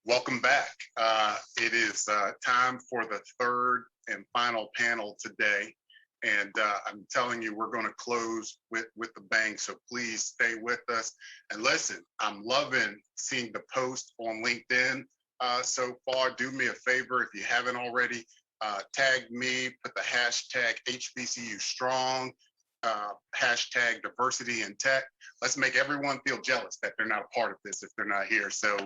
Welcome back. It is time for the third and final panel today. And I'm telling you, we're going to close with the bang. So please stay with us. And listen, I'm loving seeing the post on LinkedIn so far. Do me a favor, if you haven't already, tag me, put the hashtag HBCU strong, hashtag diversity in tech. Let's make everyone feel jealous that they're not a part of this if they're not here. So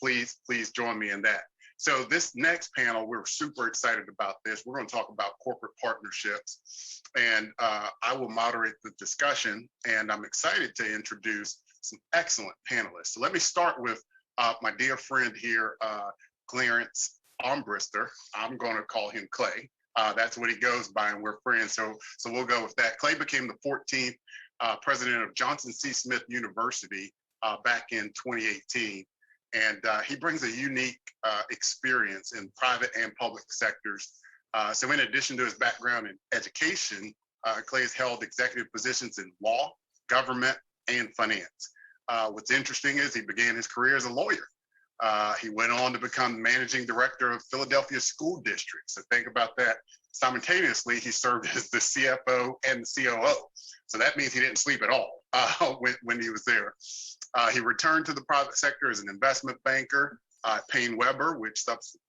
please join me in that. So this next panel, we're super excited about this. We're going to talk about corporate partnerships, and I will moderate the discussion, and I'm excited to introduce some excellent panelists. So let me start with my dear friend here, Clarence Armbrister. I'm going to call him Clay. That's what he goes by, and we're friends, so we'll go with that. Clay became the 14th president of Johnson C. Smith University back in 2018, and he brings a unique experience in private and public sectors. So in addition to his background in education, Clay has held executive positions in law, government, and finance. What's interesting is he began his career as a lawyer. He went on to become managing director of Philadelphia School District. So think about that. Simultaneously, he served as the CFO and the COO. So that means he didn't sleep at all when he was there. He returned to the private sector as an investment banker at Payne Weber, which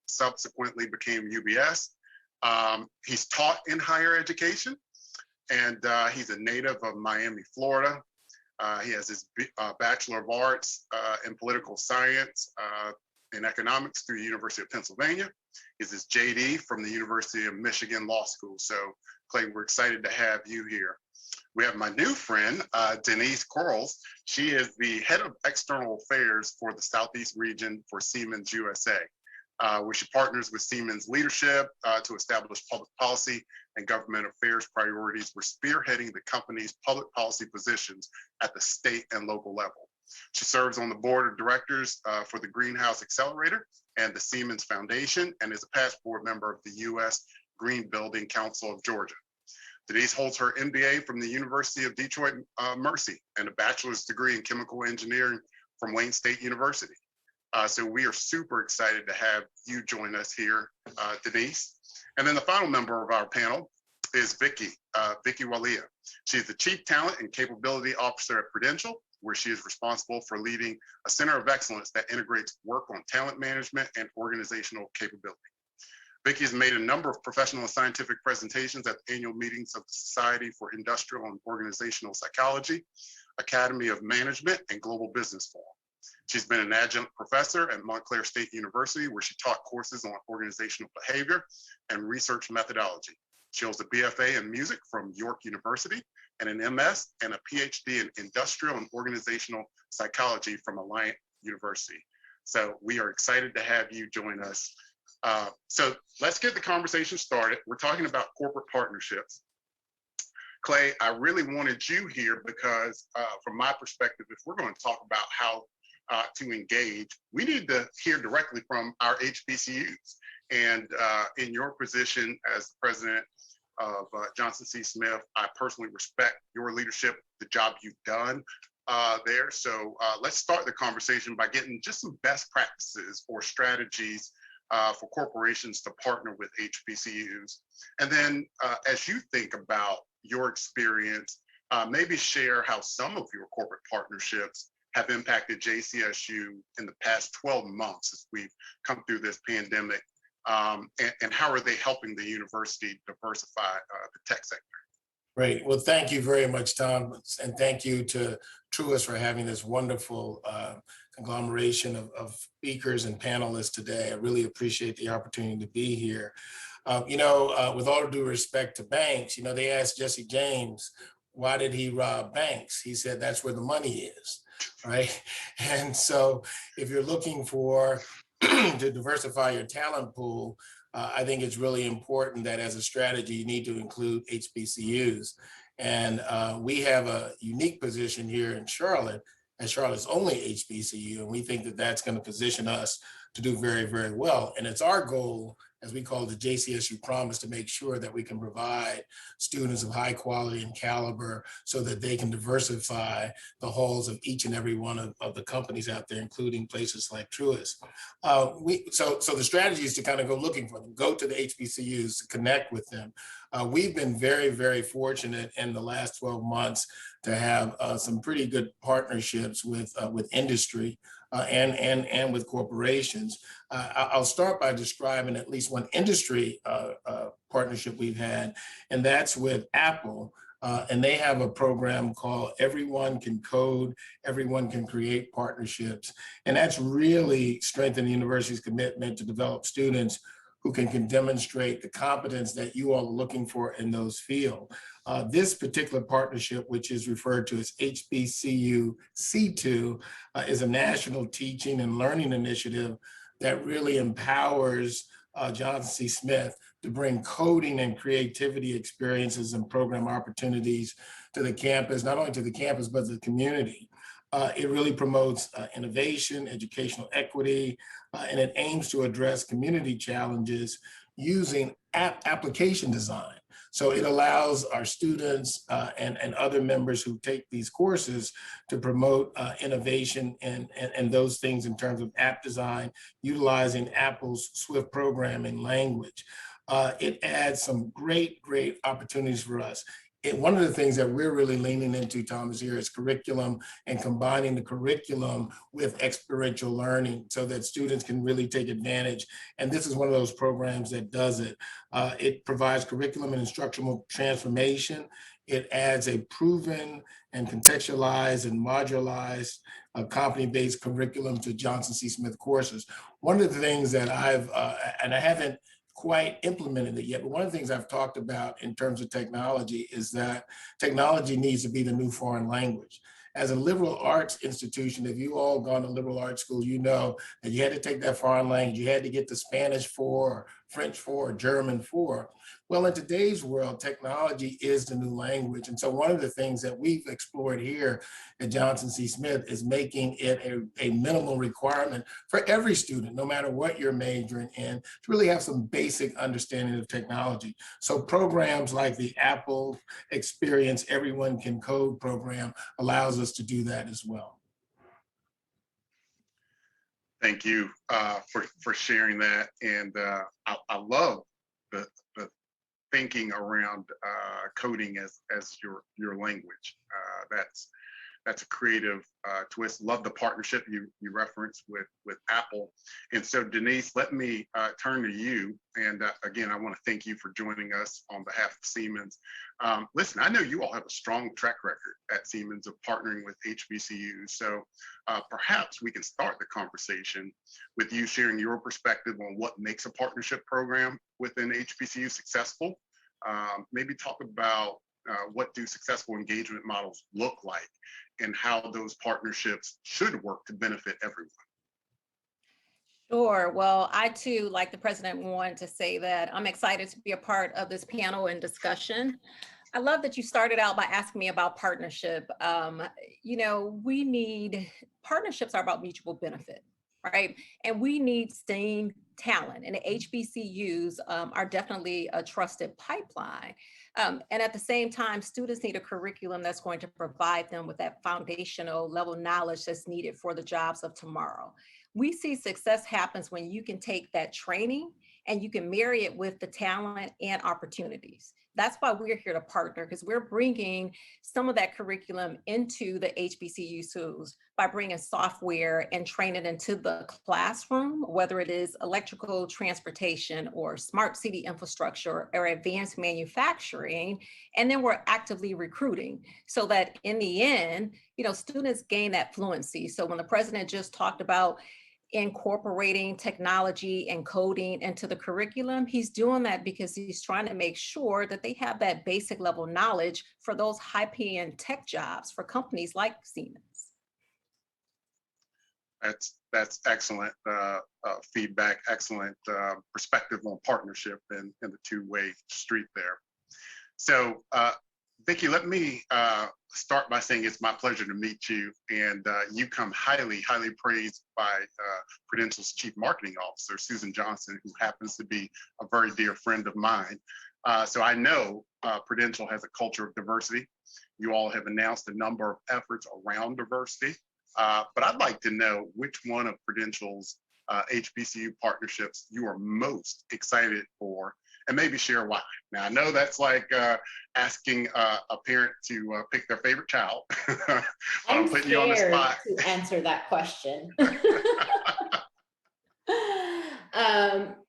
subsequently became UBS. He's taught in higher education, and he's a native of Miami, Florida. He has his Bachelor of Arts in Political Science and Economics through the University of Pennsylvania. He has his JD from the University of Michigan Law School. So, Clay, we're excited to have you here. We have my new friend, Denise Quarles. She is the head of external affairs for the Southeast region for Siemens USA, where she partners with Siemens leadership to establish public policy and government affairs priorities. We're spearheading the company's public policy positions at the state and local level. She serves on the board of directors for the Greenhouse Accelerator and the Siemens Foundation, and is a past board member of the U.S. Green Building Council of Georgia. Denise holds her MBA from the University of Detroit Mercy and a bachelor's degree in chemical engineering from Wayne State University. So we are super excited to have you join us here, Denise. And then the final member of our panel is Vicky Walia. She's the Chief Talent and Capability Officer at Prudential, where she is responsible for leading a center of excellence that integrates work on talent management and organizational capability. Vicky has made a number of professional and scientific presentations at the annual meetings of the Society for Industrial and Organizational Psychology, Academy of Management, and Global Business Forum. She's been an adjunct professor at Montclair State University, where she taught courses on organizational behavior and research methodology. She holds a BFA in music from York University and an MS and a PhD in industrial and organizational psychology from Alliant University. So we are excited to have you join us. So let's get the conversation started. We're talking about corporate partnerships. Clay, I really wanted you here because from my perspective, if we're going to talk about how to engage, we need to hear directly from our HBCUs. And in your position as the president of Johnson C. Smith, I personally respect your leadership, the job you've done there. So let's start the conversation by getting just some best practices or strategies for corporations to partner with HBCUs. And then as you think about your experience, maybe share how some of your corporate partnerships have impacted JCSU in the past 12 months as we've come through this pandemic, and how are they helping the university diversify the tech sector? Great. Well, thank you very much, Tom. And thank you to Truist for having this wonderful conglomeration of speakers and panelists today. I really appreciate the opportunity to be here. With all due respect to banks, they asked Jesse James, why did he rob banks? He said, that's where the money is, right? And so if you're looking for to diversify your talent pool, I think it's really important that as a strategy, you need to include HBCUs. And we have a unique position here in Charlotte, as Charlotte's only HBCU, and we think that that's going to position us to do very, very well. And it's our goal as we call it, the JCSU promise, to make sure that we can provide students of high quality and caliber so that they can diversify the halls of each and every one of the companies out there, including places like Truist. So the strategy is to kind of go looking for them, go to the HBCUs, to connect with them. We've been very, very fortunate in the last 12 months to have some pretty good partnerships with industry and with corporations. I'll start by describing at least one industry partnership we've had, and that's with Apple. And they have a program called Everyone Can Code, Everyone Can Create Partnerships. And that's really strengthened the university's commitment to develop students who can demonstrate the competence that you all are looking for in those fields. This particular partnership, which is referred to as HBCU C2, is a national teaching and learning initiative that really empowers Johnson C. Smith to bring coding and creativity experiences and program opportunities to the campus, not only to the campus, but to the community. It really promotes innovation, educational equity, and it aims to address community challenges using application design. So it allows our students and other members who take these courses to promote innovation and those things in terms of app design, utilizing Apple's Swift programming language. It adds some great opportunities for us. One of the things that we're really leaning into, Thomas, here is curriculum and combining the curriculum with experiential learning so that students can really take advantage. And this is one of those programs that does it. It provides curriculum and instructional transformation. It adds a proven and contextualized and modularized company-based curriculum to Johnson C. Smith courses. One of the things that and I haven't quite implemented it yet, but one of the things I've talked about in terms of technology is that technology needs to be the new foreign language. As a liberal arts institution, if you all gone to liberal arts school, you know that you had to take that foreign language, you had to get the Spanish 4, or French 4, or German 4. Well, in today's world, technology is the new language. And so one of the things that we've explored here at Johnson C. Smith is making it a minimal requirement for every student, no matter what you're majoring in, to really have some basic understanding of technology. So programs like the Apple Experience Everyone Can Code program allows us to do that as well. Thank you for sharing that. And I love the thinking around coding as your language. That's a creative twist. Love the partnership you referenced with Apple. And so Denise, let me turn to you. And again, I want to thank you for joining us on behalf of Siemens. Listen, I know you all have a strong track record at Siemens of partnering with HBCUs. So perhaps we can start the conversation with you sharing your perspective on what makes a partnership program within HBCU successful. Maybe talk about what do successful engagement models look like and how those partnerships should work to benefit everyone. Sure. Well, I too, like the president, wanted to say that I'm excited to be a part of this panel and discussion. I love that you started out by asking me about partnership. Partnerships are about mutual benefit, right? And we need STEAM talent, and the HBCUs are definitely a trusted pipeline. And at the same time, students need a curriculum that's going to provide them with that foundational level knowledge that's needed for the jobs of tomorrow. We see success happens when you can take that training and you can marry it with the talent and opportunities. That's why we're here to partner, because we're bringing some of that curriculum into the HBCU schools by bringing software and training into the classroom, whether it is electrical transportation or smart city infrastructure or advanced manufacturing. And then we're actively recruiting so that in the end, students gain that fluency. So when the president just talked about incorporating technology and coding into the curriculum, he's doing that because he's trying to make sure that they have that basic level knowledge for those high-paying tech jobs for companies like Siemens. That's excellent feedback, excellent perspective on partnership and the two-way street there. So Vicki, let me start by saying it's my pleasure to meet you. And you come highly, highly praised by Prudential's Chief Marketing Officer, Susan Johnson, who happens to be a very dear friend of mine. So I know Prudential has a culture of diversity. You all have announced a number of efforts around diversity. But I'd like to know which one of Prudential's HBCU partnerships you are most excited for, and maybe share why. Now, I know that's like asking a parent to pick their favorite child. I'm putting you on the scared spot. to answer that question.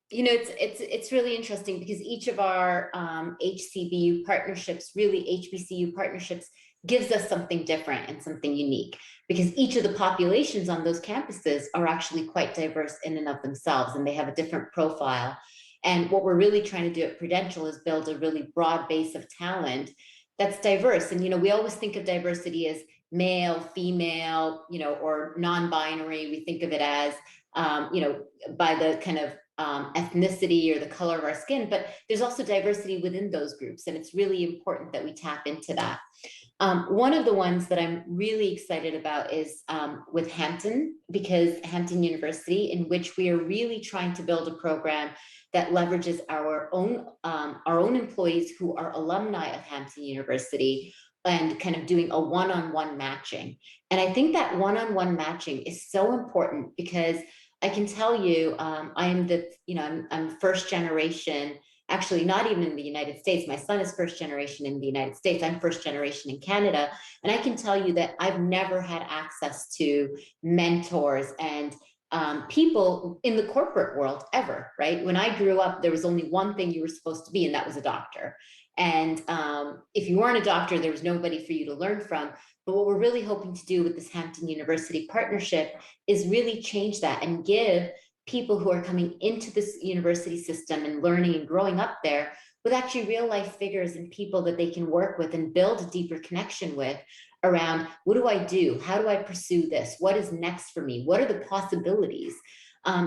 You know, it's really interesting because each of our HCBU partnerships, really HBCU partnerships, gives us something different and something unique, because each of the populations on those campuses are actually quite diverse in and of themselves, and they have a different profile. And what we're really trying to do at Prudential is build a really broad base of talent that's diverse. And, you know, we always think of diversity as male, female, you know, or non-binary. We think of it as, you know, by the kind of ethnicity or the color of our skin, but there's also diversity within those groups. And it's really important that we tap into that. One of the ones that I'm really excited about is with Hampton, because Hampton University, in which we are really trying to build a program that leverages our own employees who are alumni of Hampton University, and kind of doing a one-on-one matching. And I think that one-on-one matching is so important, because I can tell you, I'm first generation. Actually, not even in the United States. My son is first generation in the United States. I'm first generation in Canada. And I can tell you that I've never had access to mentors and people in the corporate world ever, right? When I grew up, there was only one thing you were supposed to be, and that was a doctor. And if you weren't a doctor, there was nobody for you to learn from. But what we're really hoping to do with this Hampton University partnership is really change that and give people who are coming into this university system and learning and growing up there with actually real life figures and people that they can work with and build a deeper connection with around, what do I do? How do I pursue this? What is next for me? What are the possibilities?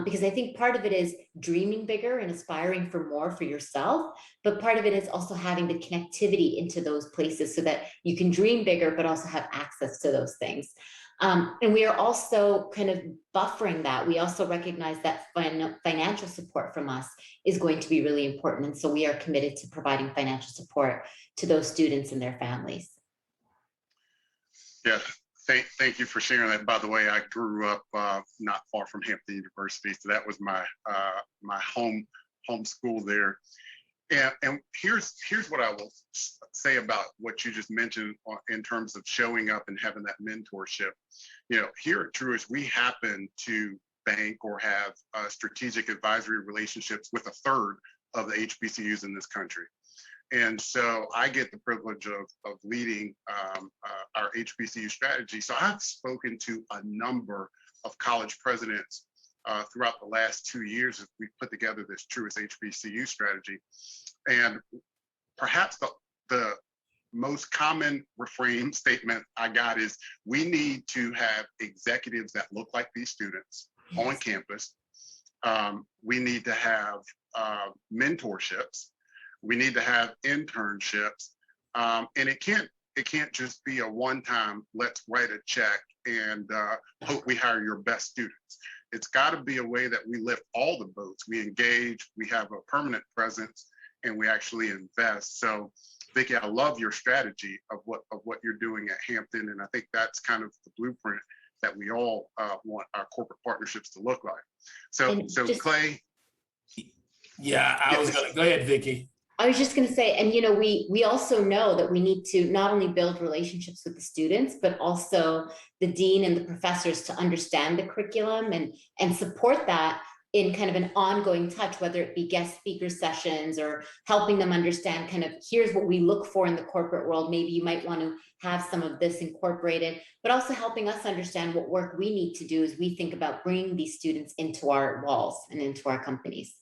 Because I think part of it is dreaming bigger and aspiring for more for yourself, but part of it is also having the connectivity into those places so that you can dream bigger, but also have access to those things. And we are also kind of buffering that. We also recognize that financial support from us is going to be really important. And so we are committed to providing financial support to those students and their families. Yeah, thank you for sharing that. By the way, I grew up not far from Hampton University, so that was my my home school there. And here's what I will say about what you just mentioned in terms of showing up and having that mentorship. You know, here at Truist, we happen to bank or have strategic advisory relationships with a third of the HBCUs in this country. And so I get the privilege of leading our HBCU strategy. So I've spoken to a number of college presidents throughout the last 2 years as we put together this Truist HBCU strategy. And perhaps the most common refrain statement I got is, we need to have executives that look like these students on campus. We need to have mentorships. We need to have internships. And it can't just be a one-time, let's write a check and hope we hire your best students. It's got to be a way that we lift all the boats. We engage, we have a permanent presence, and we actually invest. So, Vicki, I love your strategy of what you're doing at Hampton, and I think that's kind of the blueprint that we all want our corporate partnerships to look like. So Clay. Yeah, I was gonna go ahead, Vicki. I was just going to say, and you know, we also know that we need to not only build relationships with the students, but also the dean and the professors to understand the curriculum and support that in kind of an ongoing touch, whether it be guest speaker sessions or helping them understand kind of, here's what we look for in the corporate world. Maybe you might want to have some of this incorporated, but also helping us understand what work we need to do as we think about bringing these students into our walls and into our companies.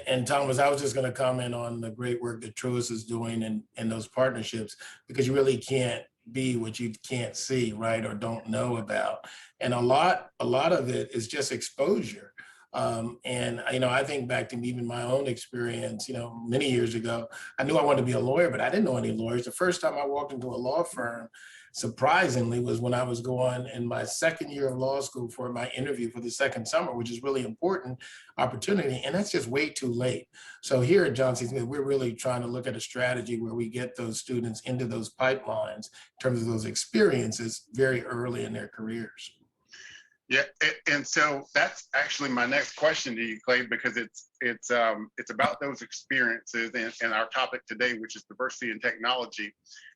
And Thomas, I was just going to comment on the great work that Truist is doing in those partnerships, because you really can't be what you can't see, right, or don't know about. And a lot of it is just exposure. And, you know, I think back to even my own experience, you know, many years ago, I knew I wanted to be a lawyer, but I didn't know any lawyers. The first time I walked into a law firm, surprisingly, was when I was going in my second year of law school for my interview for the second summer, which is really important opportunity. And that's just way too late. So here at Johnson Smith, we're really trying to look at a strategy where we get those students into those pipelines in terms of those experiences very early in their careers. Yeah, and so that's actually my next question to you, Clay, because it's about those experiences and our topic today, which is diversity and technology.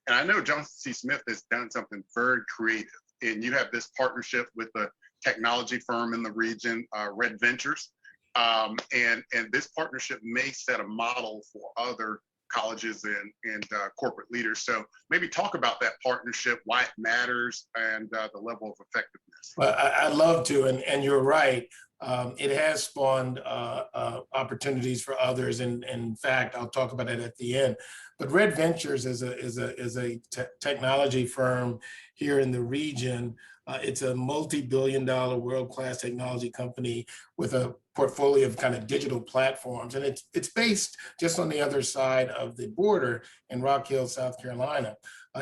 And I know Johnson C. Smith has done something very creative, and you have this partnership with a technology firm in the region, Red Ventures, and this partnership may set a model for other colleges and corporate leaders. So maybe talk about that partnership, why it matters, and the level of effectiveness. Well, I'd love to, and you're right. It has spawned opportunities for others, and in fact, I'll talk about it at the end. But Red Ventures is a technology firm here in the region. It's a multi-billion-dollar world-class technology company with a portfolio of kind of digital platforms, and it's based just on the other side of the border in Rock Hill, South Carolina.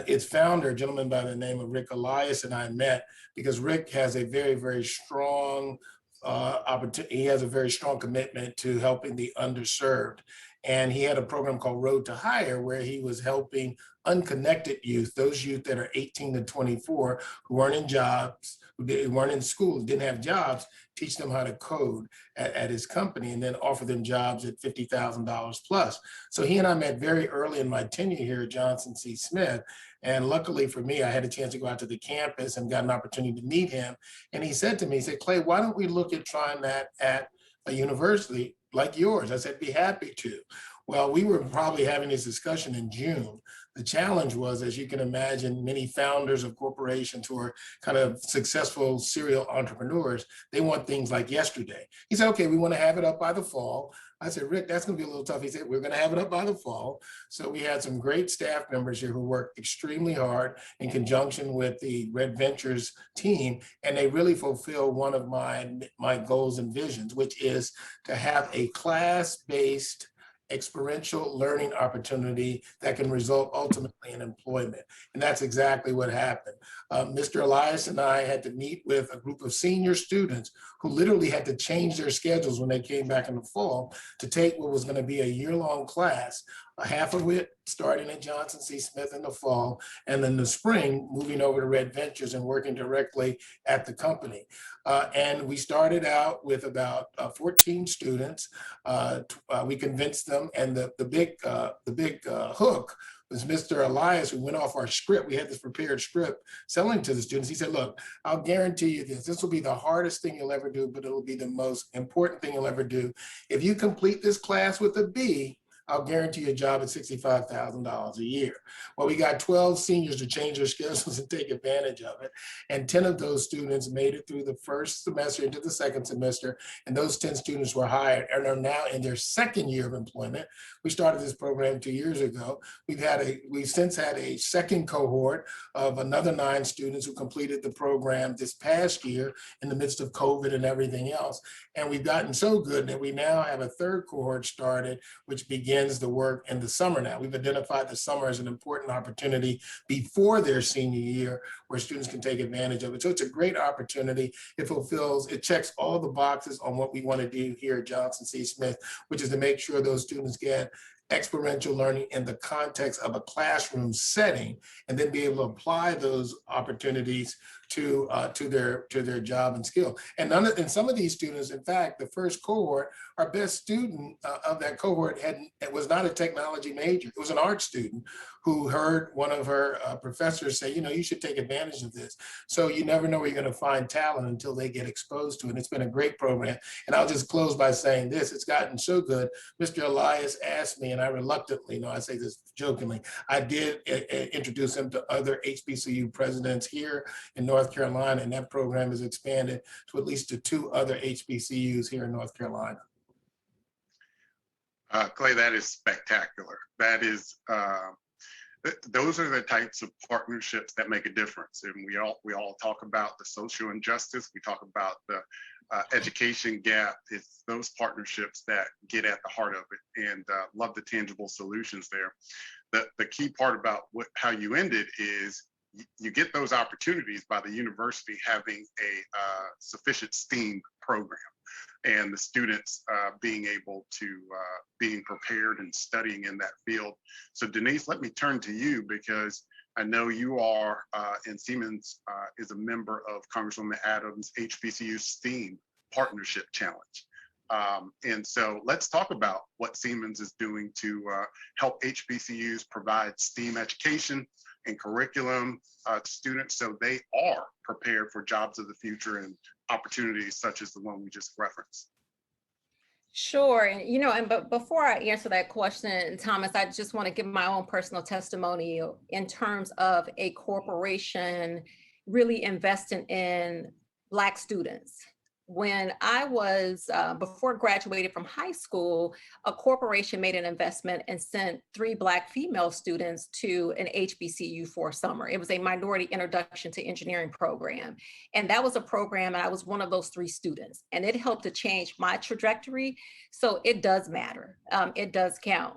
Its founder, a gentleman by the name of Rick Elias, and I met because Rick has a very, very strong opportunity. He has a very strong commitment to helping the underserved. And he had a program called Road to Hire where he was helping unconnected youth, those youth that are 18 to 24, who weren't in jobs, who weren't in school, didn't have jobs, teach them how to code at his company and then offer them jobs at $50,000 plus. So he and I met very early in my tenure here at Johnson C. Smith. And luckily for me, I had a chance to go out to the campus and got an opportunity to meet him. And he said to me, he said, Clay, why don't we look at trying that at a university like yours? I said, be happy to. Well, we were probably having this discussion in June. The challenge was, as you can imagine, many founders of corporations who are kind of successful serial entrepreneurs, they want things like yesterday. He said, okay, we want to have it up by the fall. I said, Rick, that's going to be a little tough. He said, we're going to have it up by the fall. So we had some great staff members here who worked extremely hard in conjunction with the Red Ventures team, and they really fulfill one of my goals and visions, which is to have a class-based experiential learning opportunity that can result ultimately in employment. And that's exactly what happened. Mr. Elias and I had to meet with a group of senior students who literally had to change their schedules when they came back in the fall to take what was going to be a year-long class, half of it starting at Johnson C. Smith in the fall, and then the spring moving over to Red Ventures and working directly at the company. And we started out with about 14 students. We convinced them, and the big hook was Mr. Elias, who went off our script. We had this prepared script selling to the students. He said, look, I'll guarantee you this. This will be the hardest thing you'll ever do, but it'll be the most important thing you'll ever do. If you complete this class with a B, I'll guarantee you a job at $65,000 a year. Well, we got 12 seniors to change their schedules and take advantage of it. And 10 of those students made it through the first semester into the second semester. And those 10 students were hired and are now in their second year of employment. We started this program 2 years ago. We've since had a second cohort of another 9 students who completed the program this past year in the midst of COVID and everything else. And we've gotten so good that we now have a third cohort started, which begins the work in the summer now. We've identified the summer as an important opportunity before their senior year where students can take advantage of it. So it's a great opportunity. It checks all the boxes on what we want to do here at Johnson C. Smith, which is to make sure those students get experiential learning in the context of a classroom setting, and then be able to apply those opportunities to their job and skill. And some of these students, in fact, the first cohort, our best student of that cohort was not a technology major. It was an art student who heard one of her professors say, you should take advantage of this. So you never know where you're going to find talent until they get exposed to it. And it's been a great program. And I'll just close by saying this, it's gotten so good. Mr. Elias asked me, and I reluctantly, I say this jokingly, I did introduce him to other HBCU presidents here in North Carolina, and that program has expanded to at least to 2 other HBCUs here in North Carolina. Clay, that is spectacular. That is, those are the types of partnerships that make a difference. And we all talk about the social injustice. We talk about the education gap. It's those partnerships that get at the heart of it, and love the tangible solutions there. The key part about how you ended is you get those opportunities by the university having a sufficient STEAM program, and the students being able to being prepared and studying in that field. So Denise, let me turn to you, because I know you are, and Siemens is a member of Congresswoman Adams' HBCU STEAM Partnership Challenge. And so let's talk about what Siemens is doing to help HBCUs provide STEAM education and curriculum to students so they are prepared for jobs of the future and opportunities such as the one we just referenced. Sure. And but before I answer that question, Thomas, I just want to give my own personal testimonial in terms of a corporation really investing in Black students. When I was, before graduated from high school, a corporation made an investment and sent 3 Black female students to an HBCU for a summer. It was a minority introduction to engineering program. And that was a program, and I was one of those 3 students. And it helped to change my trajectory. So it does matter. It does count.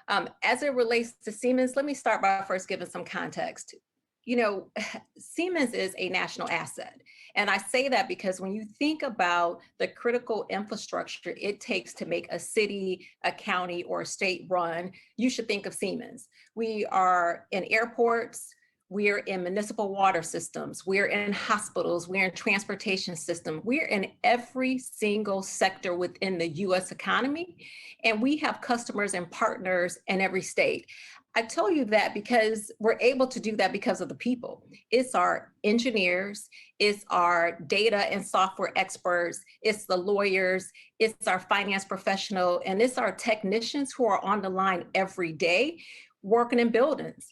As it relates to Siemens, let me start by first giving some context. Siemens is a national asset. And I say that because when you think about the critical infrastructure it takes to make a city, a county, or a state run, you should think of Siemens. We are in airports, we're in municipal water systems, we're in hospitals, we're in transportation system, we're in every single sector within the US economy, and we have customers and partners in every state. I tell you that because we're able to do that because of the people. It's our engineers, it's our data and software experts, it's the lawyers, it's our finance professional, and it's our technicians who are on the line every day working in buildings.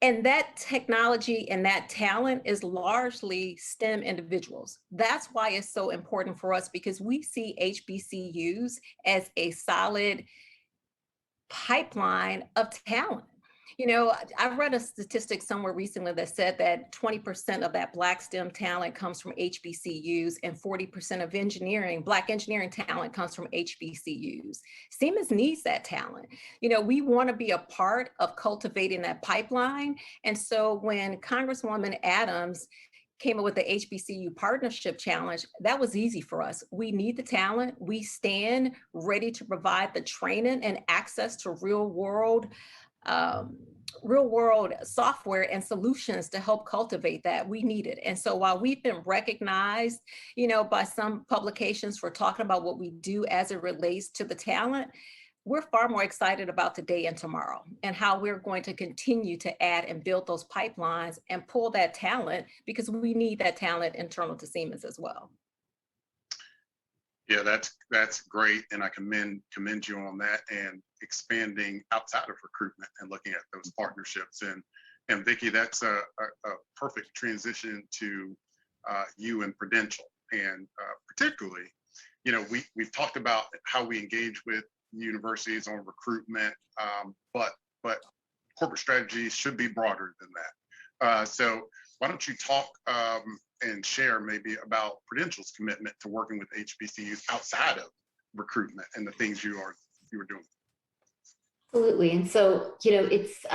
And that technology and that talent is largely STEM individuals. That's why it's so important for us, because we see HBCUs as a solid pipeline of talent. I read a statistic somewhere recently that said that 20% of that Black STEM talent comes from HBCUs, and 40% of Black engineering talent comes from HBCUs. Siemens needs that talent. We want to be a part of cultivating that pipeline. And so when Congresswoman Adams came up with the HBCU Partnership Challenge, that was easy for us. We need the talent. We stand ready to provide the training and access to real world software and solutions to help cultivate that. We need it. And so while we've been recognized, by some publications for talking about what we do as it relates to the talent, we're far more excited about today and tomorrow, and how we're going to continue to add and build those pipelines and pull that talent, because we need that talent internal to Siemens as well. Yeah, that's great, and I commend you on that, and expanding outside of recruitment and looking at those partnerships. And Vicki, that's a perfect transition to you and Prudential, and particularly, we've talked about how we engage with universities on recruitment, but corporate strategies should be broader than that. So why don't you talk and share maybe about Prudential's commitment to working with HBCUs outside of recruitment and the things you were doing? Absolutely. And so, it's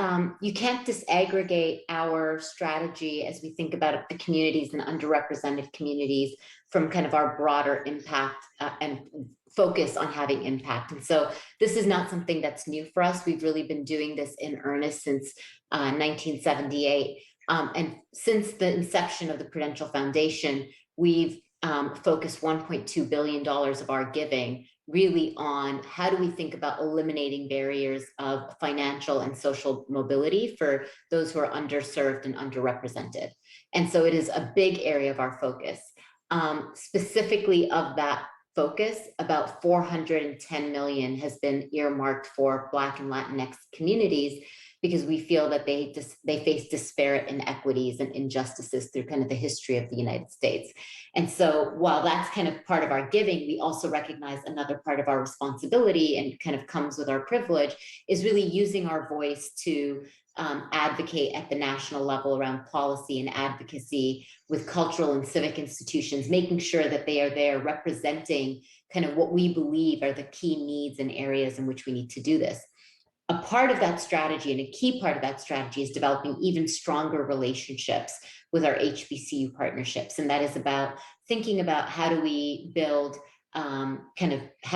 you can't disaggregate our strategy as we think about the communities and underrepresented communities from kind of our broader impact and focus on having impact. And so this is not something that's new for us. We've really been doing this in earnest since 1978. And since the inception of the Prudential Foundation, we've focused $1.2 billion of our giving really on how do we think about eliminating barriers of financial and social mobility for those who are underserved and underrepresented. And so it is a big area of our focus. Specifically of that focus, about $410 million has been earmarked for Black and Latinx communities, because we feel that they face disparate inequities and injustices through kind of the history of the United States. And so while that's kind of part of our giving, we also recognize another part of our responsibility, and kind of comes with our privilege, is really using our voice to advocate at the national level around policy and advocacy with cultural and civic institutions, making sure that they are there representing kind of what we believe are the key needs and areas in which we need to do this. a part of that strategy, and a key part of that strategy, is developing even stronger relationships with our HBCU partnerships. And that is about thinking about how do we build how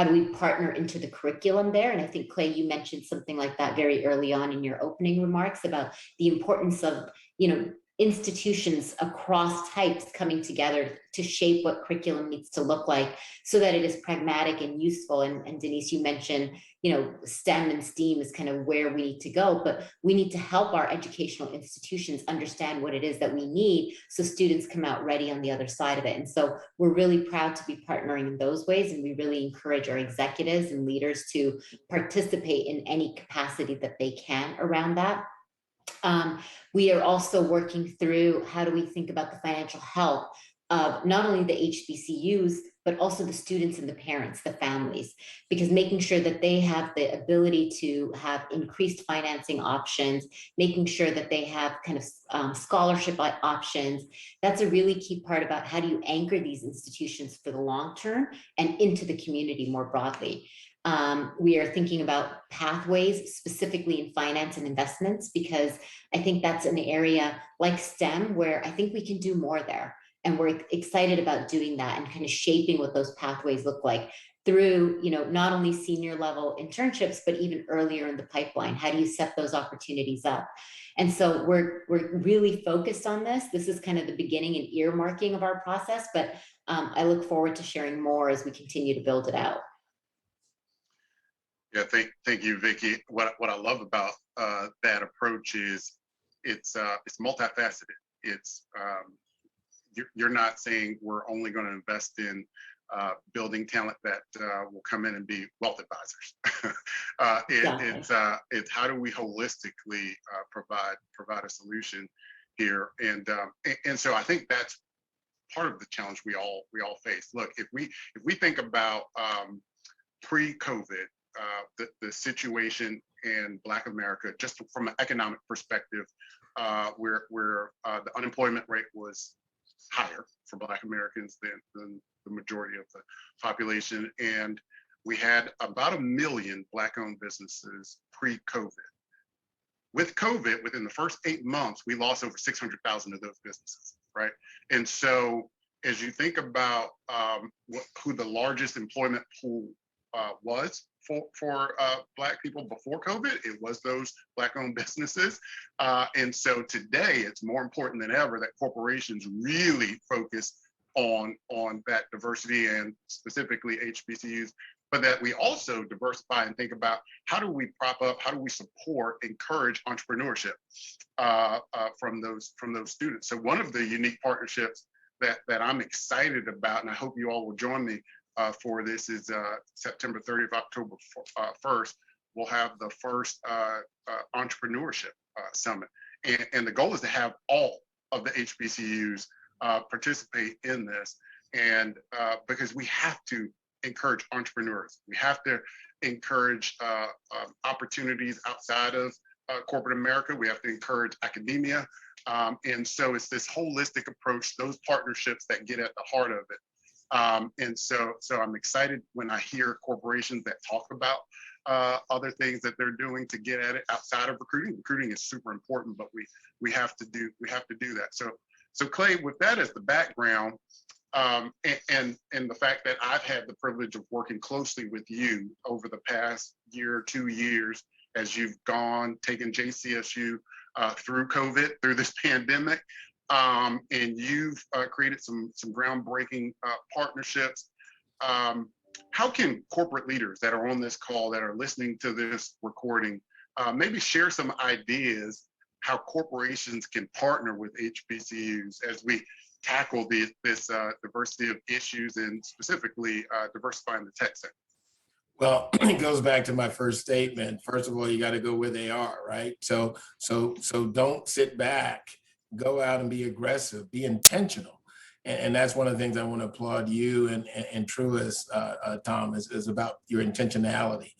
do we partner into the curriculum there. And I think, Clay, you mentioned something like that very early on in your opening remarks about the importance of, institutions across types coming together to shape what curriculum needs to look like so that it is pragmatic and useful. And Denise, you mentioned, STEM and STEAM is kind of where we need to go, but we need to help our educational institutions understand what it is that we need so students come out ready on the other side of it. And so we're really proud to be partnering in those ways. And we really encourage our executives and leaders to participate in any capacity that they can around that. We are also working through how do we think about the financial health of not only the HBCUs, but also the students and the parents, the families, because making sure that they have the ability to have increased financing options, making sure that they have kind of scholarship options, that's a really key part about how do you anchor these institutions for the long term and into the community more broadly. We are thinking about pathways specifically in finance and investments, because I think that's an area like STEM where I think we can do more there. And we're excited about doing that and kind of shaping what those pathways look like through, not only senior level internships, but even earlier in the pipeline. How do you set those opportunities up? And so we're really focused on this. This is kind of the beginning and earmarking of our process, but I look forward to sharing more as we continue to build it out. Yeah, thank you, Vicki. What I love about that approach is it's multifaceted. It's you're not saying we're only going to invest in building talent that will come in and be wealth advisors. It's how do we holistically provide a solution here, and so I think that's part of the challenge we all face. Look, if we think about pre-COVID. The situation in Black America, just from an economic perspective, where the unemployment rate was higher for Black Americans than the majority of the population. And we had about 1 million Black-owned businesses pre-COVID. With COVID, within the first 8 months, we lost over 600,000 of those businesses, right? And so as you think about who the largest employment pool was for Black people before COVID, it was those Black-owned businesses. And so today, it's more important than ever that corporations really focus on that diversity, and specifically HBCUs, but that we also diversify and think about how do we prop up, how do we support, encourage entrepreneurship from those students. So one of the unique partnerships that I'm excited about, and I hope you all will join me for this, is September 30th, October 1st, we'll have the first entrepreneurship summit. And the goal is to have all of the HBCUs participate in this. And because we have to encourage entrepreneurs, we have to encourage opportunities outside of corporate America, we have to encourage academia. And so it's this holistic approach, those partnerships that get at the heart of it. And so I'm excited when I hear corporations that talk about other things that they're doing to get at it outside of recruiting. Recruiting is super important, but we have to do that. So Clay, with that as the background, and the fact that I've had the privilege of working closely with you over the past year or 2 years as you've taken JCSU through COVID, through this pandemic. And you've created some groundbreaking partnerships. How can corporate leaders that are on this call, that are listening to this recording, maybe share some ideas how corporations can partner with HBCUs as we tackle this diversity of issues, and specifically diversifying the tech sector? Well, it goes back to my first statement. First of all, you got to go where they are, right? So don't sit back. Go out and be aggressive, be intentional. And that's one of the things I want to applaud you and Truist, Tom, is about your intentionality.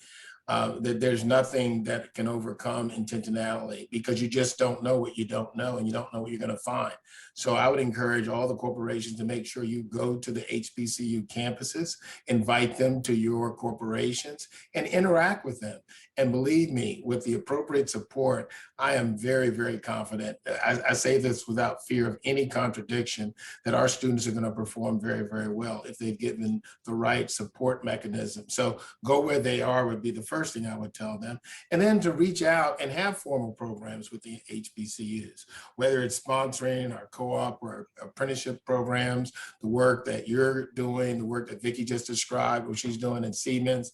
that there's nothing that can overcome intentionality, because you just don't know what you don't know, and you don't know what you're going to find. So I would encourage all the corporations to make sure you go to the HBCU campuses, invite them to your corporations, and interact with them. And believe me, with the appropriate support, I am very, very confident. I say this without fear of any contradiction, that our students are going to perform very, very well if they've given the right support mechanism. So go where they are would be the first thing I would tell them. And then to reach out and have formal programs with the HBCUs, whether it's sponsoring our co-op or apprenticeship programs, the work that you're doing, the work that Vicki just described, what she's doing in Siemens.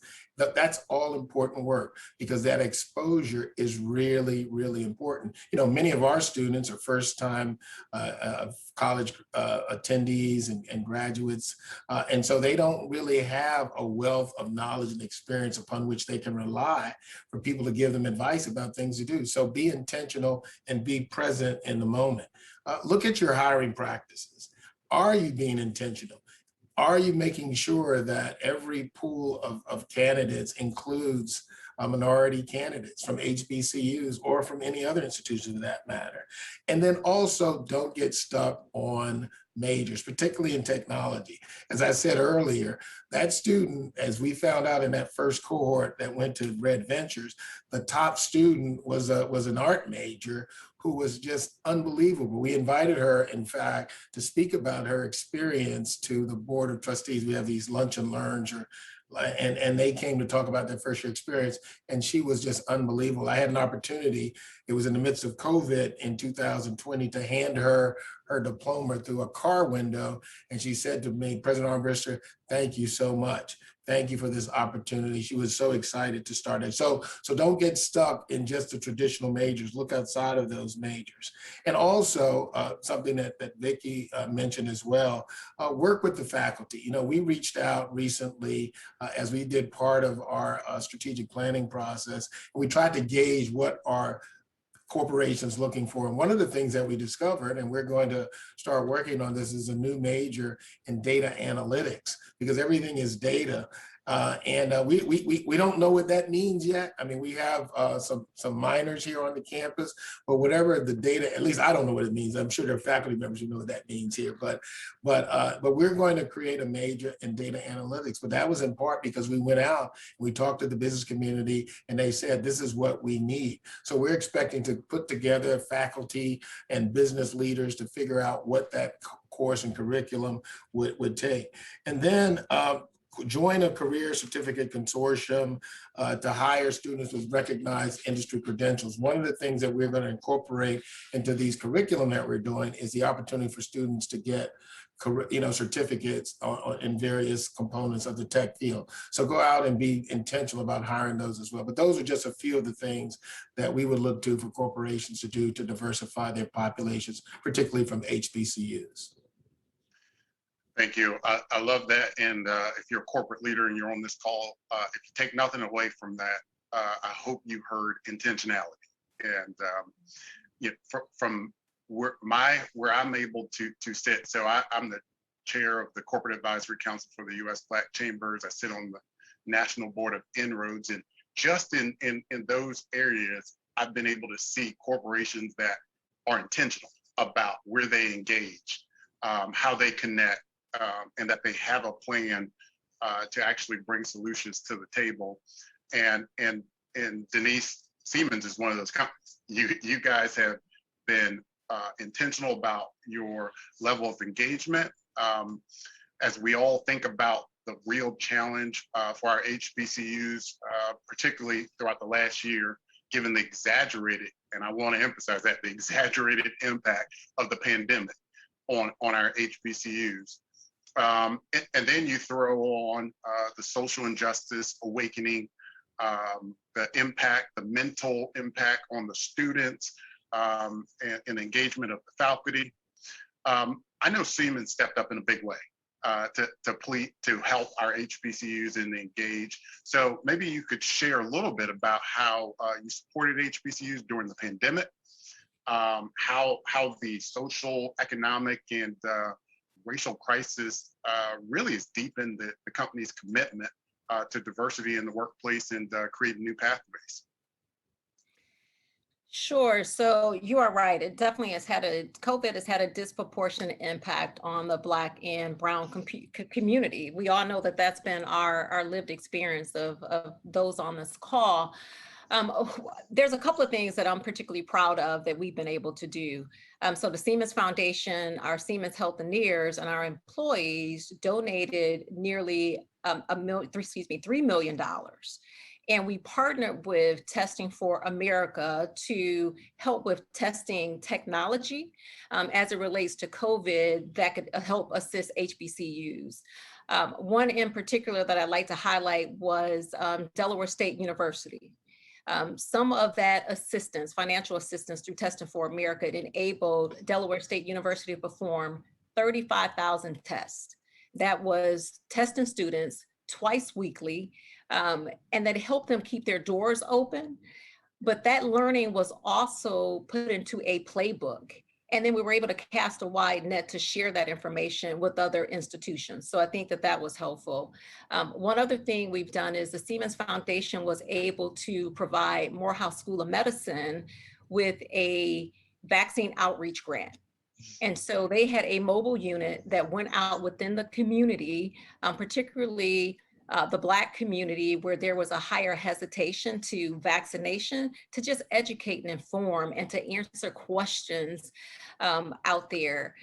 That's all important work, because that exposure is really, really important. You know, many of our students are first-time college attendees and graduates, and so they don't really have a wealth of knowledge and experience upon which they can rely for people to give them advice about things to do. So be intentional and be present in the moment. Look at your hiring practices. Are you being intentional? Are you making sure that every pool of candidates includes minority candidates from HBCUs or from any other institution for that matter? And then also don't get stuck on majors, particularly in technology. As I said earlier, that student, as we found out in that first cohort that went to Red Ventures, the top student was an art major who was just unbelievable. We invited her, in fact, to speak about her experience to the board of trustees. We have these lunch and learns, and they came to talk about their first year experience, and she was just unbelievable. I had an opportunity, it was in the midst of COVID in 2020, to hand her her diploma through a car window, and she said to me, President Armbruster, thank you so much. Thank you for this opportunity. She was so excited to start it. So don't get stuck in just the traditional majors. Look outside of those majors. And also something that Vicki mentioned as well, work with the faculty. You know, we reached out recently as we did part of our strategic planning process, and we tried to gauge what our corporations looking for. And one of the things that we discovered, and we're going to start working on this, is a new major in data analytics, because everything is data. We don't know what that means yet. I mean, we have some minors here on the campus, but whatever the data, at least I don't know what it means. I'm sure there are faculty members who know what that means here, but we're going to create a major in data analytics. But that was in part because we went out, we talked to the business community, and they said, this is what we need. So we're expecting to put together faculty and business leaders to figure out what that course and curriculum would take. And then join a career certificate consortium to hire students with recognized industry credentials. One of the things that we're going to incorporate into these curriculum that we're doing is the opportunity for students to get certificates in various components of the tech field. So go out and be intentional about hiring those as well. But those are just a few of the things that we would look to for corporations to do to diversify their populations, particularly from HBCUs. Thank you. I love that. And if you're a corporate leader and you're on this call, if you take nothing away from that, I hope you heard intentionality. And from where I'm able to sit. So I'm the chair of the Corporate Advisory Council for the U.S. Black Chambers. I sit on the National Board of Inroads. And just in those areas, I've been able to see corporations that are intentional about where they engage, how they connect, and that they have a plan to actually bring solutions to the table. And Denise, Siemens is one of those companies. You guys have been intentional about your level of engagement. As we all think about the real challenge for our HBCUs, particularly throughout the last year, given the exaggerated, and I want to emphasize that, the exaggerated impact of the pandemic on our HBCUs. And then you throw on the social injustice awakening, the impact, the mental impact on the students, and engagement of the faculty. I know Siemens stepped up in a big way to help our HBCUs and engage. So maybe you could share a little bit about how you supported HBCUs during the pandemic, how the social, economic, and racial crisis really has deepened the company's commitment to diversity in the workplace and creating new pathways? Sure. So you are right. It definitely COVID has had a disproportionate impact on the Black and Brown community. We all know that that's been our lived experience of those on this call. There's a couple of things that I'm particularly proud of that we've been able to do. So the Siemens Foundation, our Siemens Healthineers, and our employees donated nearly $3 million. And we partnered with Testing for America to help with testing technology as it relates to COVID that could help assist HBCUs. One in particular that I'd like to highlight was Delaware State University. Some of that assistance, financial assistance through Testing for America, it enabled Delaware State University to perform 35,000 tests. That was testing students twice weekly, and that helped them keep their doors open. But that learning was also put into a playbook. And then we were able to cast a wide net to share that information with other institutions. So I think that that was helpful. One other thing we've done is the Siemens Foundation was able to provide Morehouse School of Medicine with a vaccine outreach grant. And so they had a mobile unit that went out within the community, particularly the Black community, where there was a higher hesitation to vaccination, to just educate and inform and to answer questions out there.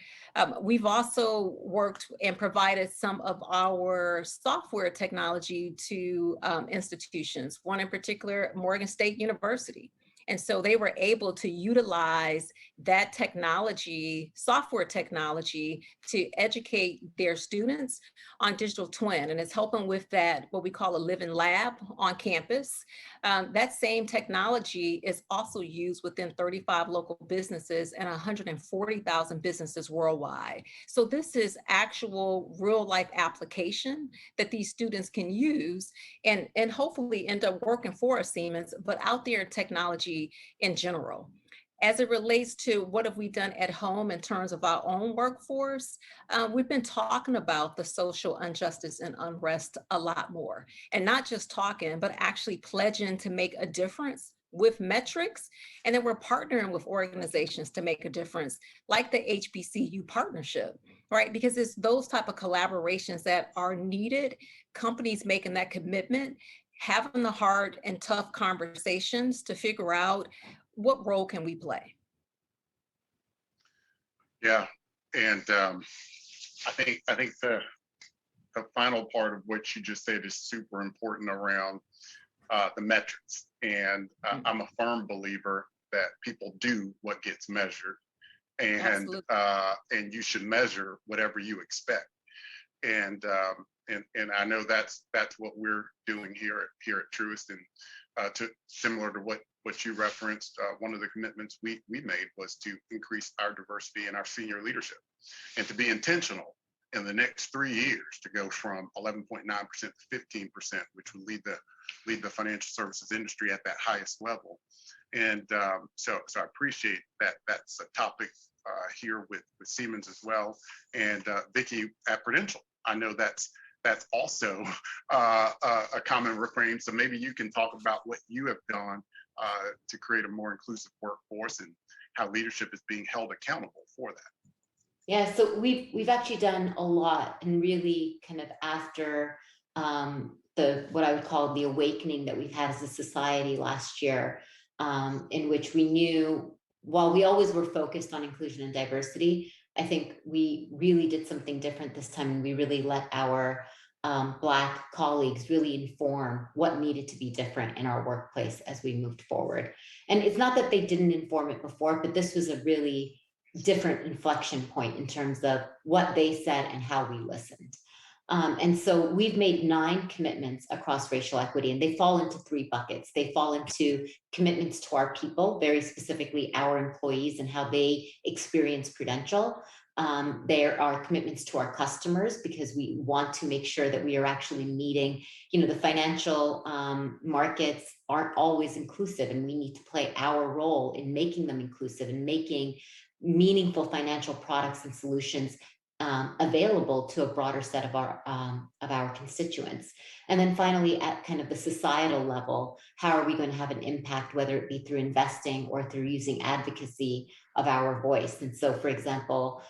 We've also worked and provided some of our software technology to institutions, one in particular, Morgan State University. And so they were able to utilize that technology, software technology, to educate their students on digital twin. And it's helping with that, what we call a living lab on campus. That same technology is also used within 35 local businesses and 140,000 businesses worldwide. So this is actual real life application that these students can use and hopefully end up working for a Siemens, but out there technology in general. As it relates to what have we done at home in terms of our own workforce, we've been talking about the social injustice and unrest a lot more, and not just talking, but actually pledging to make a difference with metrics. And then we're partnering with organizations to make a difference, like the HBCU partnership, right? Because it's those type of collaborations that are needed, companies making that commitment, having the hard and tough conversations to figure out what role can we play. Yeah, and I think the final part of what you just said is super important around the metrics. And I'm a firm believer that people do what gets measured, and you should measure whatever you expect. And I know that's what we're doing here at Truist, and similar to what you referenced, one of the commitments we made was to increase our diversity in our senior leadership, and to be intentional in the next 3 years to go from 11.9% to 15%, which would lead the financial services industry at that highest level. And so I appreciate that that's a topic here with Siemens as well, and Vicki at Prudential. I know that's also a common refrain. So maybe you can talk about what you have done to create a more inclusive workforce and how leadership is being held accountable for that. Yeah, so we've actually done a lot, and really kind of after what I would call the awakening that we've had as a society last year, in which we knew, while we always were focused on inclusion and diversity, I think we really did something different this time, and we really let our Black colleagues really inform what needed to be different in our workplace as we moved forward. And it's not that they didn't inform it before, but this was a really different inflection point in terms of what they said and how we listened. And so we've made 9 commitments across racial equity, and they fall into 3 buckets. They fall into commitments to our people, very specifically our employees and how they experience Prudential. There are commitments to our customers, because we want to make sure that we are actually meeting, the financial markets aren't always inclusive, and we need to play our role in making them inclusive and making meaningful financial products and solutions available to a broader set of our constituents. And then finally, at kind of the societal level, how are we going to have an impact, whether it be through investing or through using advocacy of our voice? And so, for example,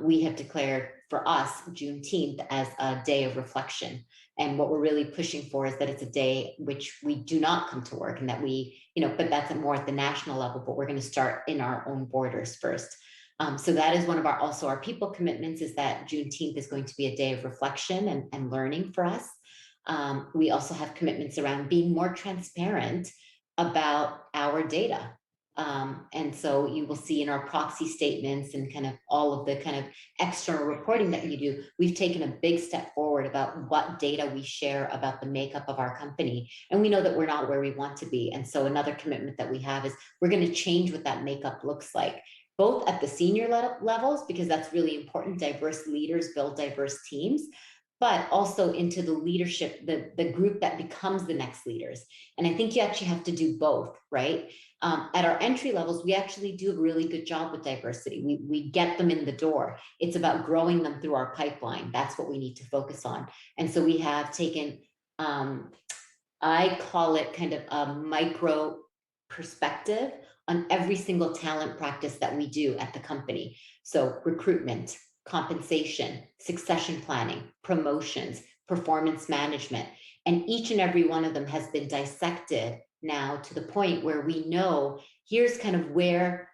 we have declared for us Juneteenth as a day of reflection. And what we're really pushing for is that it's a day which we do not come to work, and that we, but that's more at the national level, but we're going to start in our own borders first. So that is one of our people commitments, is that Juneteenth is going to be a day of reflection and learning for us. We also have commitments around being more transparent about our data. And so you will see in our proxy statements and kind of all of the kind of external reporting that you do, we've taken a big step forward about what data we share about the makeup of our company. And we know that we're not where we want to be. And so another commitment that we have is we're going to change what that makeup looks like, both at the senior levels, because that's really important. Diverse leaders build diverse teams, but also into the leadership, the group that becomes the next leaders. And I think you actually have to do both, right? At our entry levels, we actually do a really good job with diversity. We get them in the door. It's about growing them through our pipeline. That's what we need to focus on. And so we have taken, I call it kind of a micro perspective on every single talent practice that we do at the company. So recruitment, compensation, succession planning, promotions, performance management, and each and every one of them has been dissected now to the point where we know here's kind of where,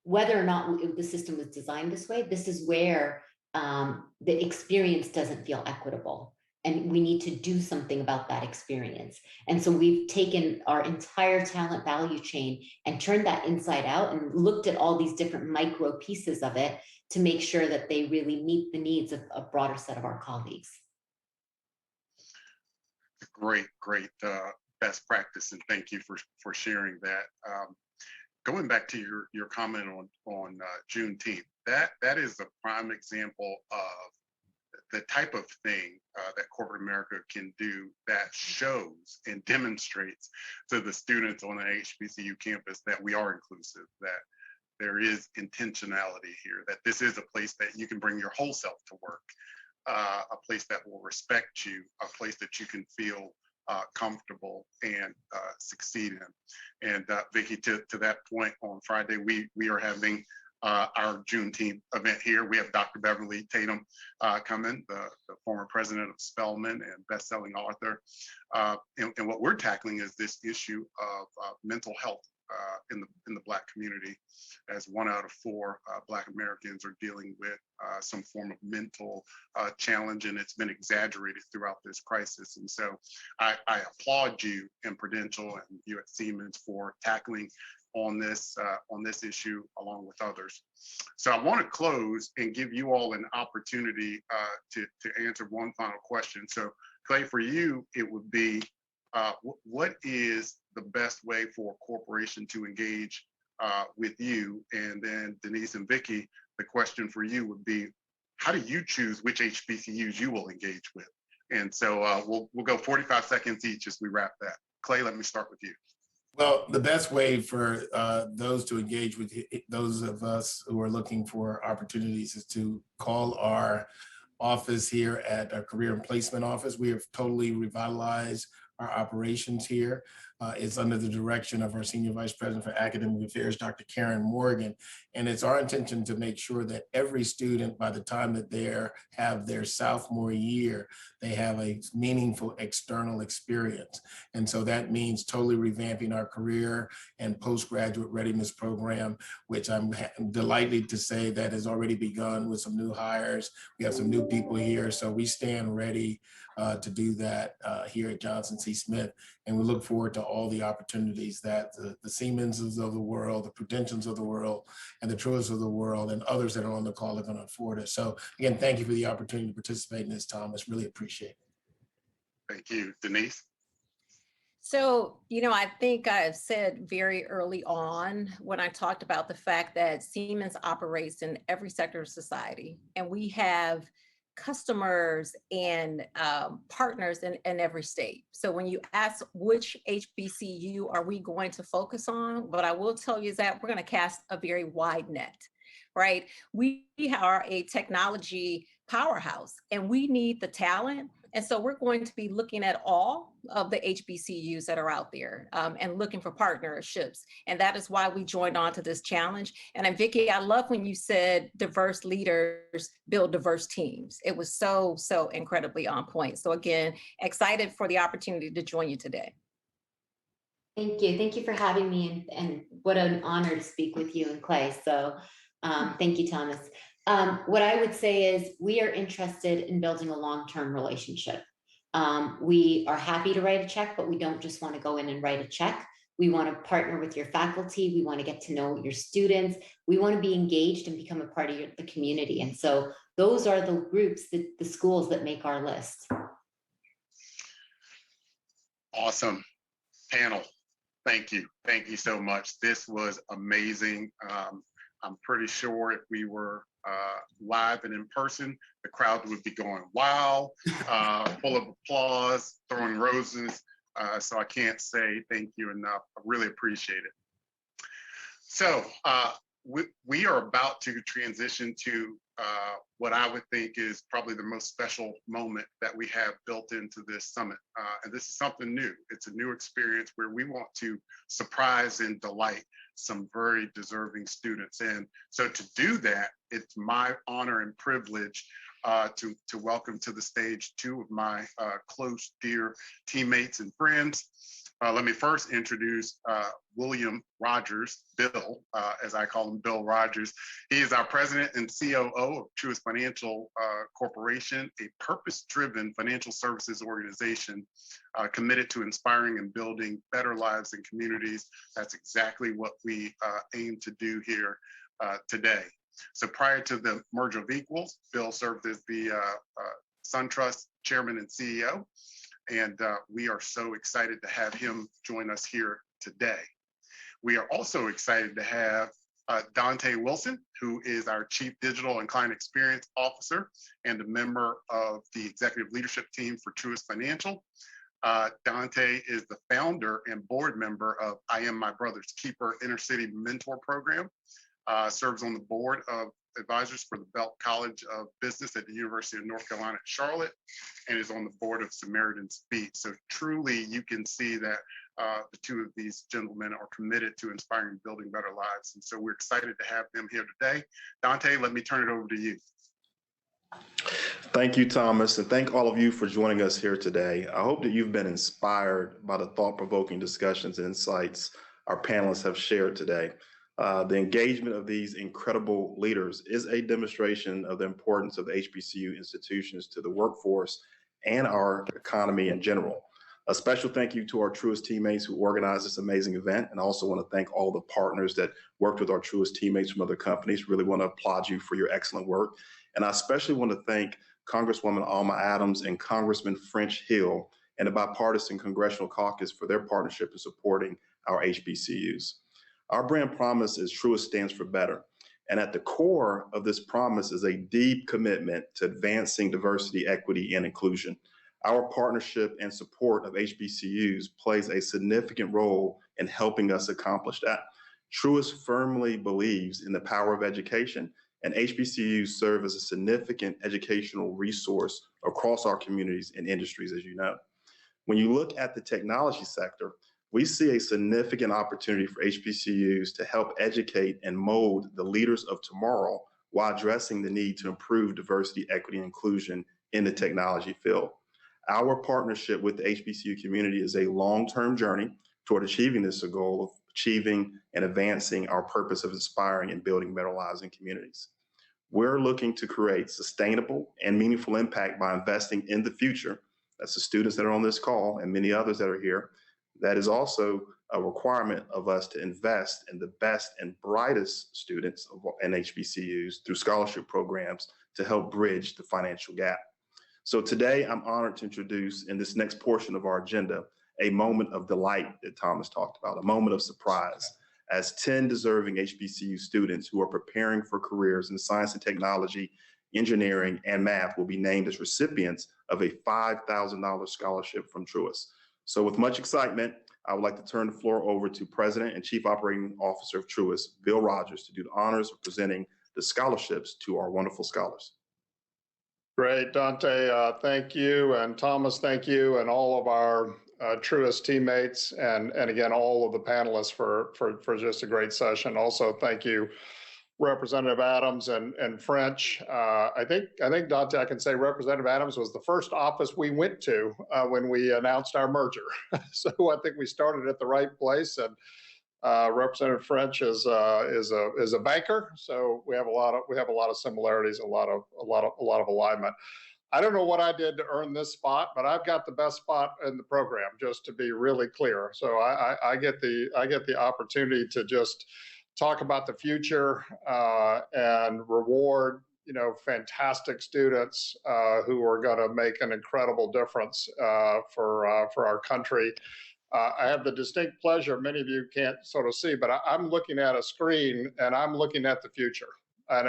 whether or not the system was designed this way, this is where the experience doesn't feel equitable. And we need to do something about that experience. And so we've taken our entire talent value chain and turned that inside out and looked at all these different micro pieces of it to make sure that they really meet the needs of a broader set of our colleagues. Great best practice, and thank you for sharing that. Going back to your comment on Juneteenth, that is a prime example of the type of thing that corporate America can do that shows and demonstrates to the students on an HBCU campus that we are inclusive, that there is intentionality here, that this is a place that you can bring your whole self to work, a place that will respect you, a place that you can feel comfortable and succeed in. And Vicki, to that point, on Friday, we are having our Juneteenth event here. We have Dr. Beverly Tatum coming, the former president of Spelman and best-selling author. And what we're tackling is this issue of mental health in the Black community, as 1 out of 4 Black Americans are dealing with some form of mental challenge, and it's been exaggerated throughout this crisis. And so I applaud you and Prudential and you at Siemens for tackling on this issue along with others. So I want to close and give you all an opportunity to answer one final question. So Clay, for you, it would be, what is the best way for a corporation to engage with you? And then Denise and Vicki, the question for you would be, how do you choose which HBCUs you will engage with? And so we'll go 45 seconds each as we wrap that. Clay, let me start with you. Well, the best way for those to engage with those of us who are looking for opportunities is to call our office here at our Career and Placement Office. We have totally revitalized our operations here. It's under the direction of our Senior Vice President for Academic Affairs, Dr. Karen Morgan. And it's our intention to make sure that every student, by the time that they have their sophomore year, they have a meaningful external experience. And so that means totally revamping our career and postgraduate readiness program, which I'm delighted to say that has already begun with some new hires. We have some new people here, so we stand ready to do that here at Johnson C. Smith. And we look forward to all the opportunities that the Siemenses of the world, the Prudentials of the world, and the Truists of the world, and others that are on the call are going to afford us. So again, thank you for the opportunity to participate in this, Thomas. Really appreciate it. Thank you. Denise? So, I think I've said very early on when I talked about the fact that Siemens operates in every sector of society, and we have customers and partners in every state. So when you ask which HBCU are we going to focus on, what I will tell you is that we're going to cast a very wide net. right? We are a technology powerhouse and we need the talent. And so we're going to be looking at all of the HBCUs that are out there and looking for partnerships. And that is why we joined on to this challenge. And Vicki, I love when you said diverse leaders build diverse teams. It was so, so incredibly on point. So again, excited for the opportunity to join you today. Thank you. Thank you for having me, and what an honor to speak with you and Clay. So thank you, Thomas. What I would say is we are interested in building a long-term relationship. We are happy to write a check, but we don't just want to go in and write a check. We want to partner with your faculty. We want to get to know your students. We want to be engaged and become a part of the community. And so those are the groups, the schools that make our list. Awesome. Panel, thank you. Thank you so much. This was amazing. I'm pretty sure if we were live and in person, the crowd would be going, wow, full of applause, throwing roses. So I can't say thank you enough. I really appreciate it. So we are about to transition to what I would think is probably the most special moment that we have built into this summit. And this is something new. It's a new experience where we want to surprise and delight some very deserving students. And so to do that, it's my honor and privilege to welcome to the stage two of my close, dear teammates and friends. Let me first introduce William Rogers, Bill, as I call him, Bill Rogers. He is our president and COO of Truist Financial Corporation, a purpose-driven financial services organization committed to inspiring and building better lives and communities. That's exactly what we aim to do here today. So prior to the merger of equals, Bill served as the SunTrust chairman and CEO. And we are so excited to have him join us here today. We are also excited to have Dante Wilson, who is our Chief Digital and Client Experience Officer and a member of the executive leadership team for Truist Financial. Dante is the founder and board member of I Am My Brother's Keeper Inner City Mentor Program, serves on the board of advisors for the Belk College of Business at the University of North Carolina at Charlotte, and is on the board of Samaritan's Feet. So truly you can see that the two of these gentlemen are committed to inspiring and building better lives. And so we're excited to have them here today. Dante, let me turn it over to you. Thank you, Thomas, and thank all of you for joining us here today. I hope that you've been inspired by the thought-provoking discussions and insights our panelists have shared today. The engagement of these incredible leaders is a demonstration of the importance of HBCU institutions to the workforce and our economy in general. A special thank you to our Truist teammates who organized this amazing event, and I also want to thank all the partners that worked with our Truist teammates from other companies. Really want to applaud you for your excellent work. And I especially want to thank Congresswoman Alma Adams and Congressman French Hill and the bipartisan Congressional Caucus for their partnership in supporting our HBCUs. Our brand promise is Truist stands for better. And at the core of this promise is a deep commitment to advancing diversity, equity, and inclusion. Our partnership and support of HBCUs plays a significant role in helping us accomplish that. Truist firmly believes in the power of education, and HBCUs serve as a significant educational resource across our communities and industries, as you know. When you look at the technology sector, we see a significant opportunity for HBCUs to help educate and mold the leaders of tomorrow while addressing the need to improve diversity, equity, and inclusion in the technology field. Our partnership with the HBCU community is a long-term journey toward achieving this goal of achieving and advancing our purpose of inspiring and building better lives and communities. We're looking to create sustainable and meaningful impact by investing in the future. That's the students that are on this call and many others that are here. That is also a requirement of us to invest in the best and brightest students in HBCUs through scholarship programs to help bridge the financial gap. So today, I'm honored to introduce in this next portion of our agenda, a moment of delight that Thomas talked about, a moment of surprise, as 10 deserving HBCU students who are preparing for careers in science and technology, engineering, and math will be named as recipients of a $5,000 scholarship from Truist. So with much excitement, I would like to turn the floor over to President and Chief Operating Officer of Truist, Bill Rogers, to do the honors of presenting the the scholarships to our wonderful scholars. Great, Dante, thank you. And Thomas, thank you. And all of our Truist teammates and again, all of the panelists for just a great session. Also, thank you, Representative Adams and French. I think Dante, I can say Representative Adams was the first office we went to when we announced our merger. So I think we started at the right place. And Representative French is a banker, so we have a lot of similarities, a lot of alignment. I don't know what I did to earn this spot, but I've got the best spot in the program, just to be really clear. So I get the opportunity to just talk about the future and reward fantastic students who are going to make an incredible difference for our country. I have the distinct pleasure, many of you can't sort of see, but I'm looking at a screen and I'm looking at the future. And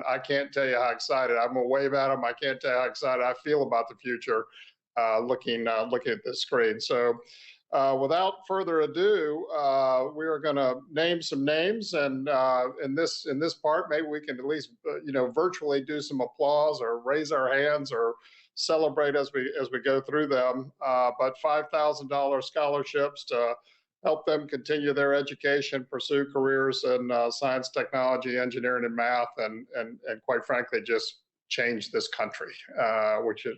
I can't tell you how excited, I'm gonna wave at them. I can't tell you how excited I feel about the future looking at this screen. So without further ado, we are gonna name some names, and in this part, maybe we can at least virtually do some applause or raise our hands or celebrate as we go through them, but $5,000 scholarships to help them continue their education, pursue careers in science, technology, engineering, and math, and quite frankly, just change this country,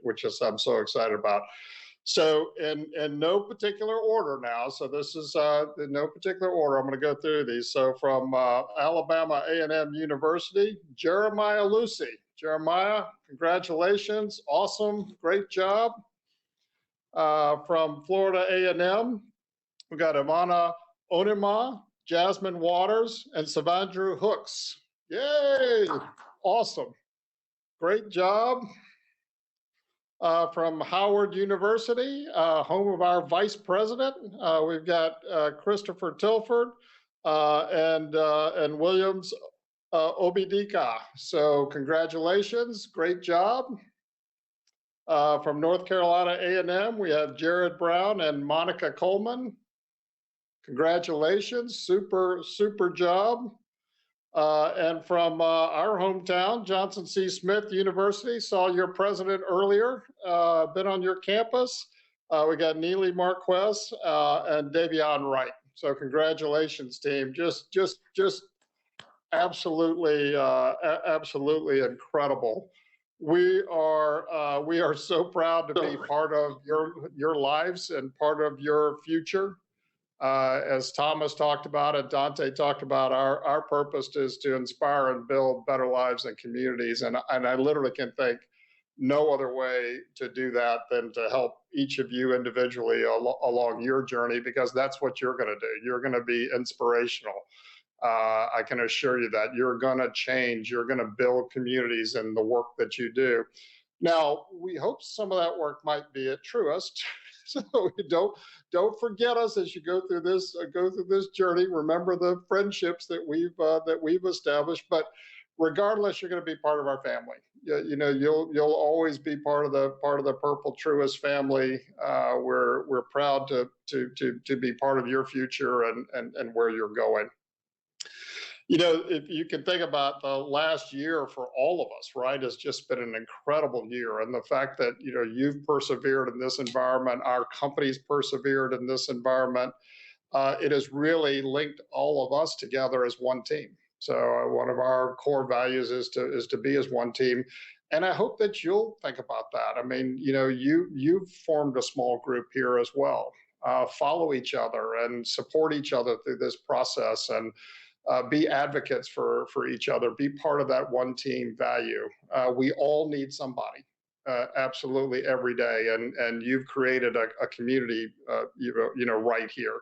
which is I'm so excited about. So in no particular order now, so this is in no particular order, I'm going to go through these. So from Alabama A&M University, Jeremiah Lucy. Jeremiah, congratulations, awesome, great job. From Florida A&M, we got Ivana Onima, Jasmine Waters, and Savandrew Hooks. Yay, awesome, great job. From Howard University, home of our vice president, we've got Christopher Tilford and Williams Obidika. So congratulations, great job. From North Carolina A&M, we have Jared Brown and Monica Coleman. Congratulations, super job. And from our hometown, Johnson C. Smith University, saw your president earlier, been on your campus. We got Neely Marquez and Davion Wright. So congratulations, team. Just absolutely incredible. We are so proud to be part of your lives and part of your future. As Thomas talked about and Dante talked about, our purpose is to inspire and build better lives and communities. And I literally can think no other way to do that than to help each of you individually along your journey, because that's what you're going to do. You're going to be inspirational. I can assure you that you're going to change. You're going to build communities in the work that you do. Now, we hope some of that work might be at Truist. So don't forget us as you go through this journey. Remember the friendships that we've established. But regardless, you're going to be part of our family. You'll always be part of the Purple Truist family. We're proud to be part of your future and where you're going. If you can think about the last year for all of us, right, has just been an incredible year. And the fact that, you've persevered in this environment, our company's persevered in this environment, it has really linked all of us together as one team. So one of our core values is to be as one team. And I hope that you'll think about that. I mean, you've formed a small group here as well. Follow each other and support each other through this process, and be advocates for each other, be part of that one team value. We all need somebody, absolutely every day. And you've created a community, right here.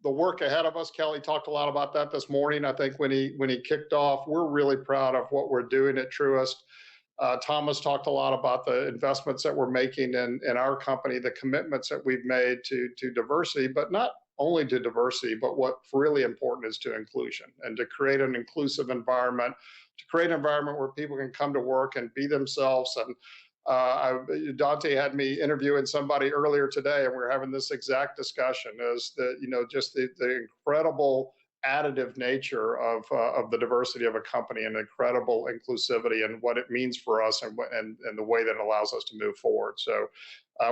The work ahead of us, Kelly talked a lot about that this morning. I think when he kicked off, we're really proud of what we're doing at Truist. Thomas talked a lot about the investments that we're making in our company, the commitments that we've made to diversity, but not only to diversity, but what's really important is to inclusion, and to create an inclusive environment, to create an environment where people can come to work and be themselves. And Dante had me interviewing somebody earlier today, and we were having this exact discussion, is that, just the incredible additive nature of the diversity of a company and incredible inclusivity and what it means for us and the way that it allows us to move forward. So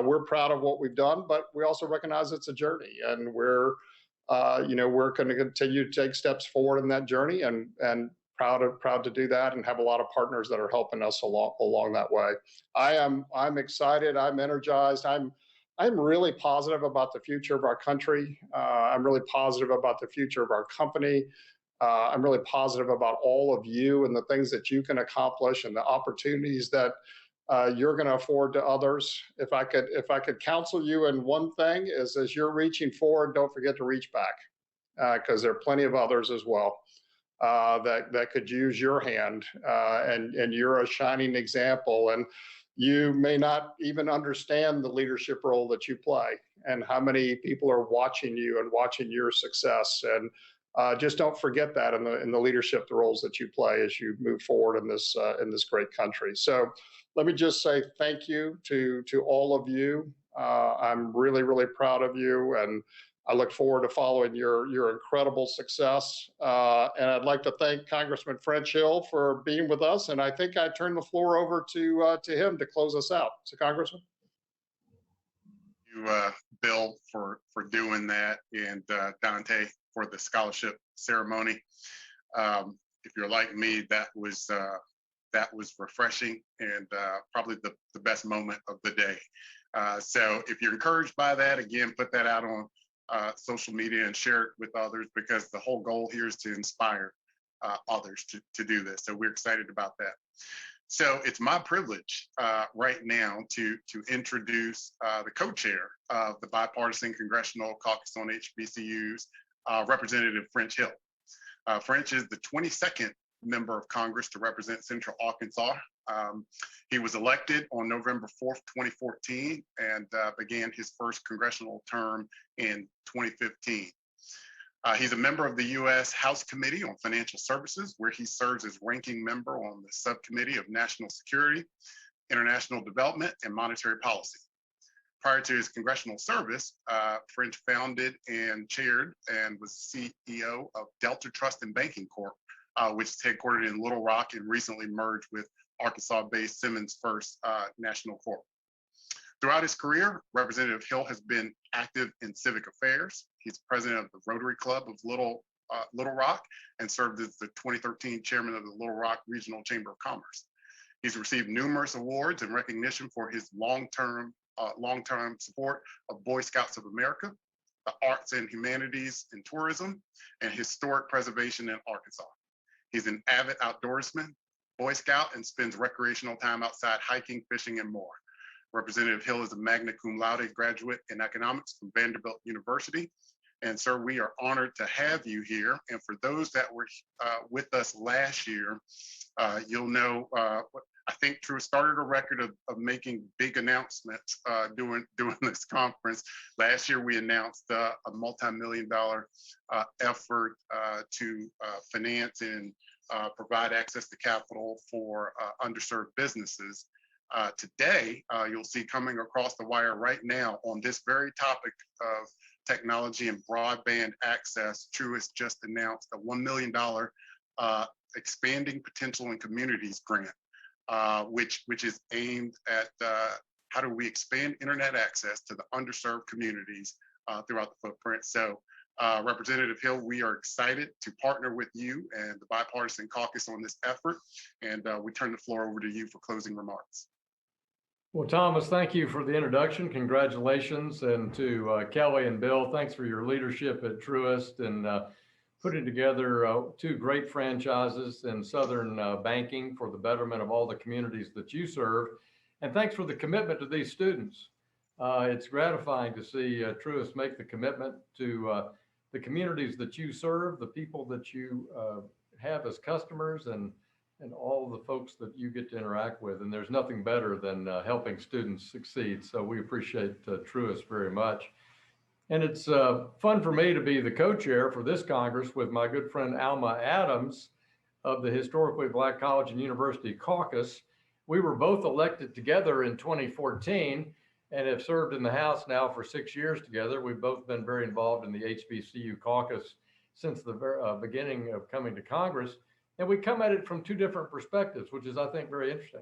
we're proud of what we've done, but we also recognize it's a journey, and we're going to continue to take steps forward in that journey, and proud to do that, and have a lot of partners that are helping us along that way. I'm excited. I'm energized. I'm really positive about the future of our country. I'm really positive about the future of our company. I'm really positive about all of you and the things that you can accomplish and the opportunities that you're going to afford to others. If I could counsel you in one thing, is as you're reaching forward, don't forget to reach back, because there are plenty of others as well that could use your hand, and you're a shining example. And you may not even understand the leadership role that you play and how many people are watching you and watching your success. And just don't forget that in the leadership roles that you play as you move forward in this great country. So let me just say thank you to all of you. I'm really, really proud of you, and I look forward to following your incredible success. And I'd like to thank Congressman French Hill for being with us. And I think I turn the floor over to him to close us out. So, Congressman. You, Bill, for doing that, and Dante for the scholarship ceremony. If you're like me, that was refreshing, and probably the best moment of the day. So if you're encouraged by that, again, put that out on social media and share it with others, because the whole goal here is to inspire others to do this. So we're excited about that. So it's my privilege right now to introduce the co-chair of the Bipartisan Congressional Caucus on HBCUs, Representative French Hill. French is the 22nd member of Congress to represent Central Arkansas. He was elected on November 4th, 2014, and began his first congressional term in 2015. He's a member of the U.S. House Committee on Financial Services, where he serves as ranking member on the Subcommittee of National Security, International Development, and Monetary Policy. Prior to his congressional service, French founded and chaired and was CEO of Delta Trust and Banking Corp., which is headquartered in Little Rock and recently merged with Arkansas-based Simmons First National Corp. Throughout his career, Representative Hill has been active in civic affairs. He's president of the Rotary Club of Little Rock and served as the 2013 chairman of the Little Rock Regional Chamber of Commerce. He's received numerous awards and recognition for his long-term support of Boy Scouts of America, the arts and humanities and tourism, and historic preservation in Arkansas. He's an avid outdoorsman, Boy Scout, and spends recreational time outside hiking, fishing, and more. Representative Hill is a magna cum laude graduate in economics from Vanderbilt University. And sir, we are honored to have you here. And for those that were with us last year, you'll know, I think Truist started a record of making big announcements during this conference. Last year, we announced a multi-million-dollar effort to finance and provide access to capital for underserved businesses. Today, you'll see coming across the wire right now on this very topic of technology and broadband access, Truist just announced a $1 million Expanding Potential in Communities grant, which is aimed at how do we expand internet access to the underserved communities throughout the footprint. So Representative Hill, we are excited to partner with you and the Bipartisan Caucus on this effort. And we turn the floor over to you for closing remarks. Well, Thomas, thank you for the introduction. Congratulations. And to Kelly and Bill, thanks for your leadership at Truist and putting together two great franchises in Southern banking for the betterment of all the communities that you serve. And thanks for the commitment to these students. It's gratifying to see Truist make the commitment to the communities that you serve, the people that you have as customers, and all the folks that you get to interact with. And there's nothing better than helping students succeed. So we appreciate Truist very much. And it's fun for me to be the co-chair for this Congress with my good friend Alma Adams of the Historically Black College and University Caucus. We were both elected together in 2014 and have served in the House now for 6 years together. We've both been very involved in the HBCU caucus since the beginning of coming to Congress. And we come at it from two different perspectives, which is, I think, very interesting.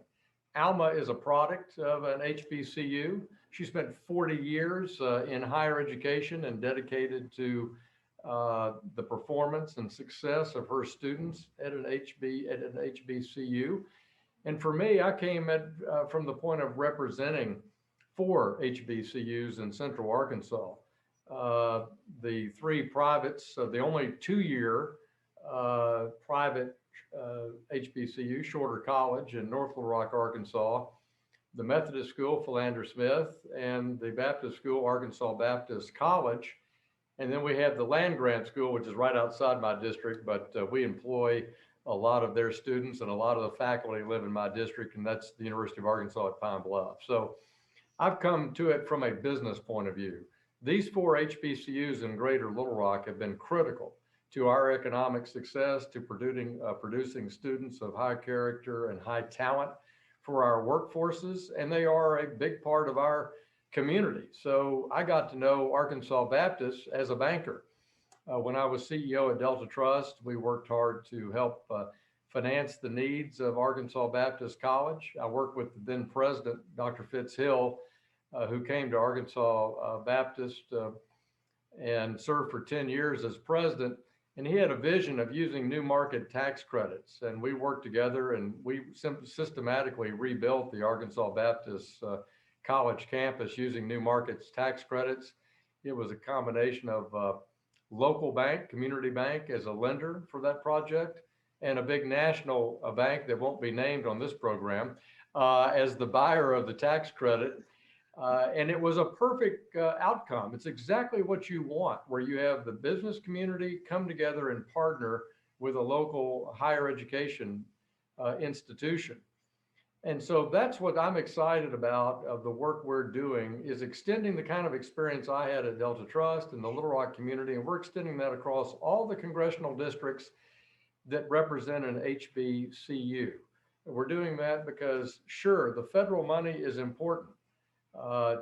Alma is a product of an HBCU. She spent 40 years in higher education and dedicated to the performance and success of her students at an HBCU. And for me, I came at from the point of representing 4 HBCUs in Central Arkansas. The 3 privates, the only 2-year private HBCU, Shorter College in North Little Rock, Arkansas, the Methodist School, Philander Smith, and the Baptist School, Arkansas Baptist College. And then we have the Land Grant School, which is right outside my district, but we employ a lot of their students, and a lot of the faculty live in my district, and that's the University of Arkansas at Pine Bluff. So I've come to it from a business point of view. These 4 HBCUs in Greater Little Rock have been critical to our economic success, to producing students of high character and high talent for our workforces, and they are a big part of our community. So I got to know Arkansas Baptist as a banker. When I was CEO at Delta Trust, we worked hard to help finance the needs of Arkansas Baptist College. I worked with the then president, Dr. Fitzhill, who came to Arkansas Baptist and served for 10 years as president. And he had a vision of using new market tax credits. And we worked together, and we systematically rebuilt the Arkansas Baptist College campus using new markets tax credits. It was a combination of local bank, community bank as a lender for that project, and a big national bank that won't be named on this program as the buyer of the tax credit. And it was a perfect outcome. It's exactly what you want, where you have the business community come together and partner with a local higher education institution. And so that's what I'm excited about of the work we're doing, is extending the kind of experience I had at Delta Trust and the Little Rock community. And we're extending that across all the congressional districts that represent an HBCU. And we're doing that because, sure, the federal money is important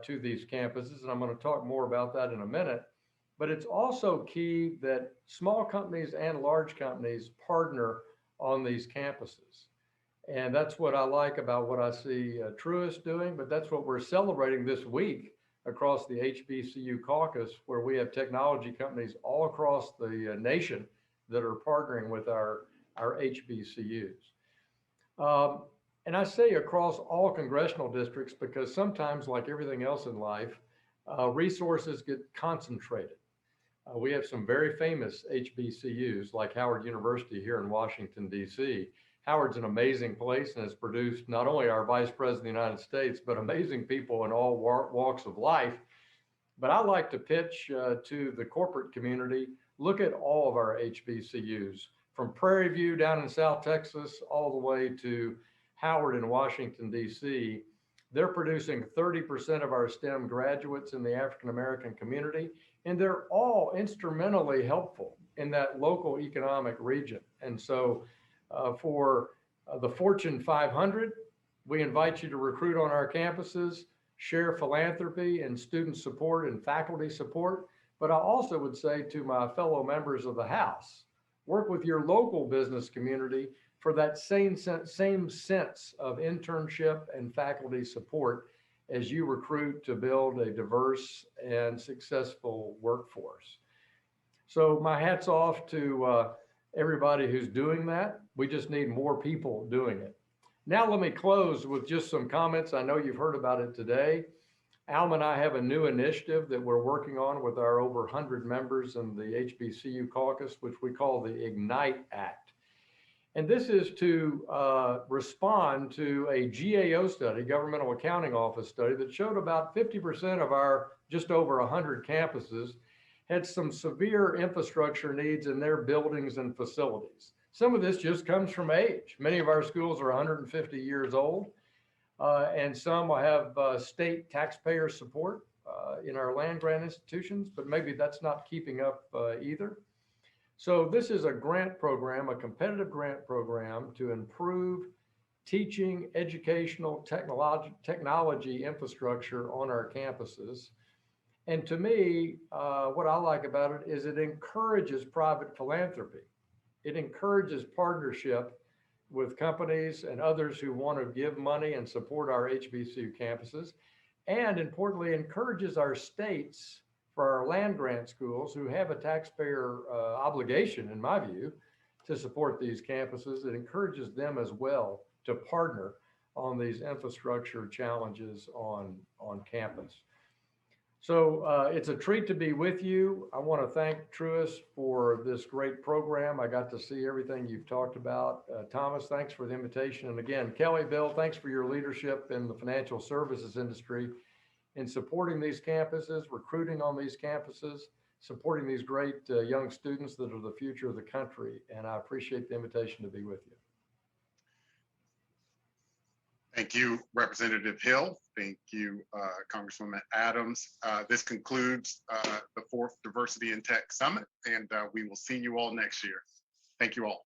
to these campuses, and I'm going to talk more about that in a minute. But it's also key that small companies and large companies partner on these campuses. And that's what I like about what I see Truist doing, but that's what we're celebrating this week across the HBCU Caucus, where we have technology companies all across the nation that are partnering with our HBCUs. And I say across all congressional districts because sometimes, like everything else in life, resources get concentrated. We have some very famous HBCUs like Howard University here in Washington, D.C. Howard's an amazing place and has produced not only our Vice President of the United States, but amazing people in all walks of life. But I like to pitch to the corporate community, look at all of our HBCUs, from Prairie View down in South Texas, all the way to Howard in Washington, D.C. They're producing 30% of our STEM graduates in the African-American community, and they're all instrumentally helpful in that local economic region. And so for the Fortune 500, we invite you to recruit on our campuses, share philanthropy and student support and faculty support. But I also would say to my fellow members of the House, work with your local business community for that same sense of internship and faculty support as you recruit to build a diverse and successful workforce. So my hat's off to everybody who's doing that. We just need more people doing it. Now let me close with just some comments. I know you've heard about it today. Alma and I have a new initiative that we're working on with our over 100 members in the HBCU Caucus, which we call the Ignite Act. And this is to respond to a GAO study, Governmental Accounting Office study, that showed about 50% of our just over 100 campuses had some severe infrastructure needs in their buildings and facilities. Some of this just comes from age. Many of our schools are 150 years old, and some will have state taxpayer support in our land grant institutions, but maybe that's not keeping up either. So this is a grant program, a competitive grant program to improve teaching, educational, technology infrastructure on our campuses. And to me, what I like about it is it encourages private philanthropy. It encourages partnership with companies and others who want to give money and support our HBCU campuses. And importantly, encourages our states for our land grant schools who have a taxpayer obligation, in my view, to support these campuses. It encourages them as well to partner on these infrastructure challenges on campus. So it's a treat to be with you. I want to thank Truist for this great program. I got to see everything you've talked about. Thomas, thanks for the invitation. And again, Kelly, Bill, thanks for your leadership in the financial services industry in supporting these campuses, recruiting on these campuses, supporting these great young students that are the future of the country. And I appreciate the invitation to be with you. Thank you, Representative Hill. Thank you, Congresswoman Adams. This concludes the 4th Diversity in Tech Summit, and we will see you all next year. Thank you all.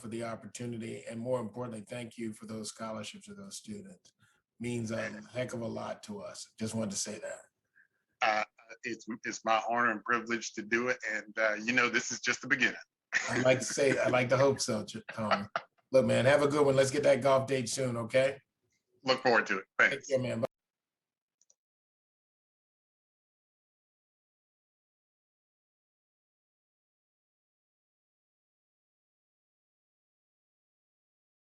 For the opportunity, and more importantly, thank you for those scholarships to those students. Means a heck of a lot to us. Just wanted to say that. It's my honor and privilege to do it, and you know, this is just the beginning. I'd like to say, I'd like to hope so, Tommy. Look, man, have a good one. Let's get that golf date soon, okay? Look forward to it. Thanks. Take care, man. Bye.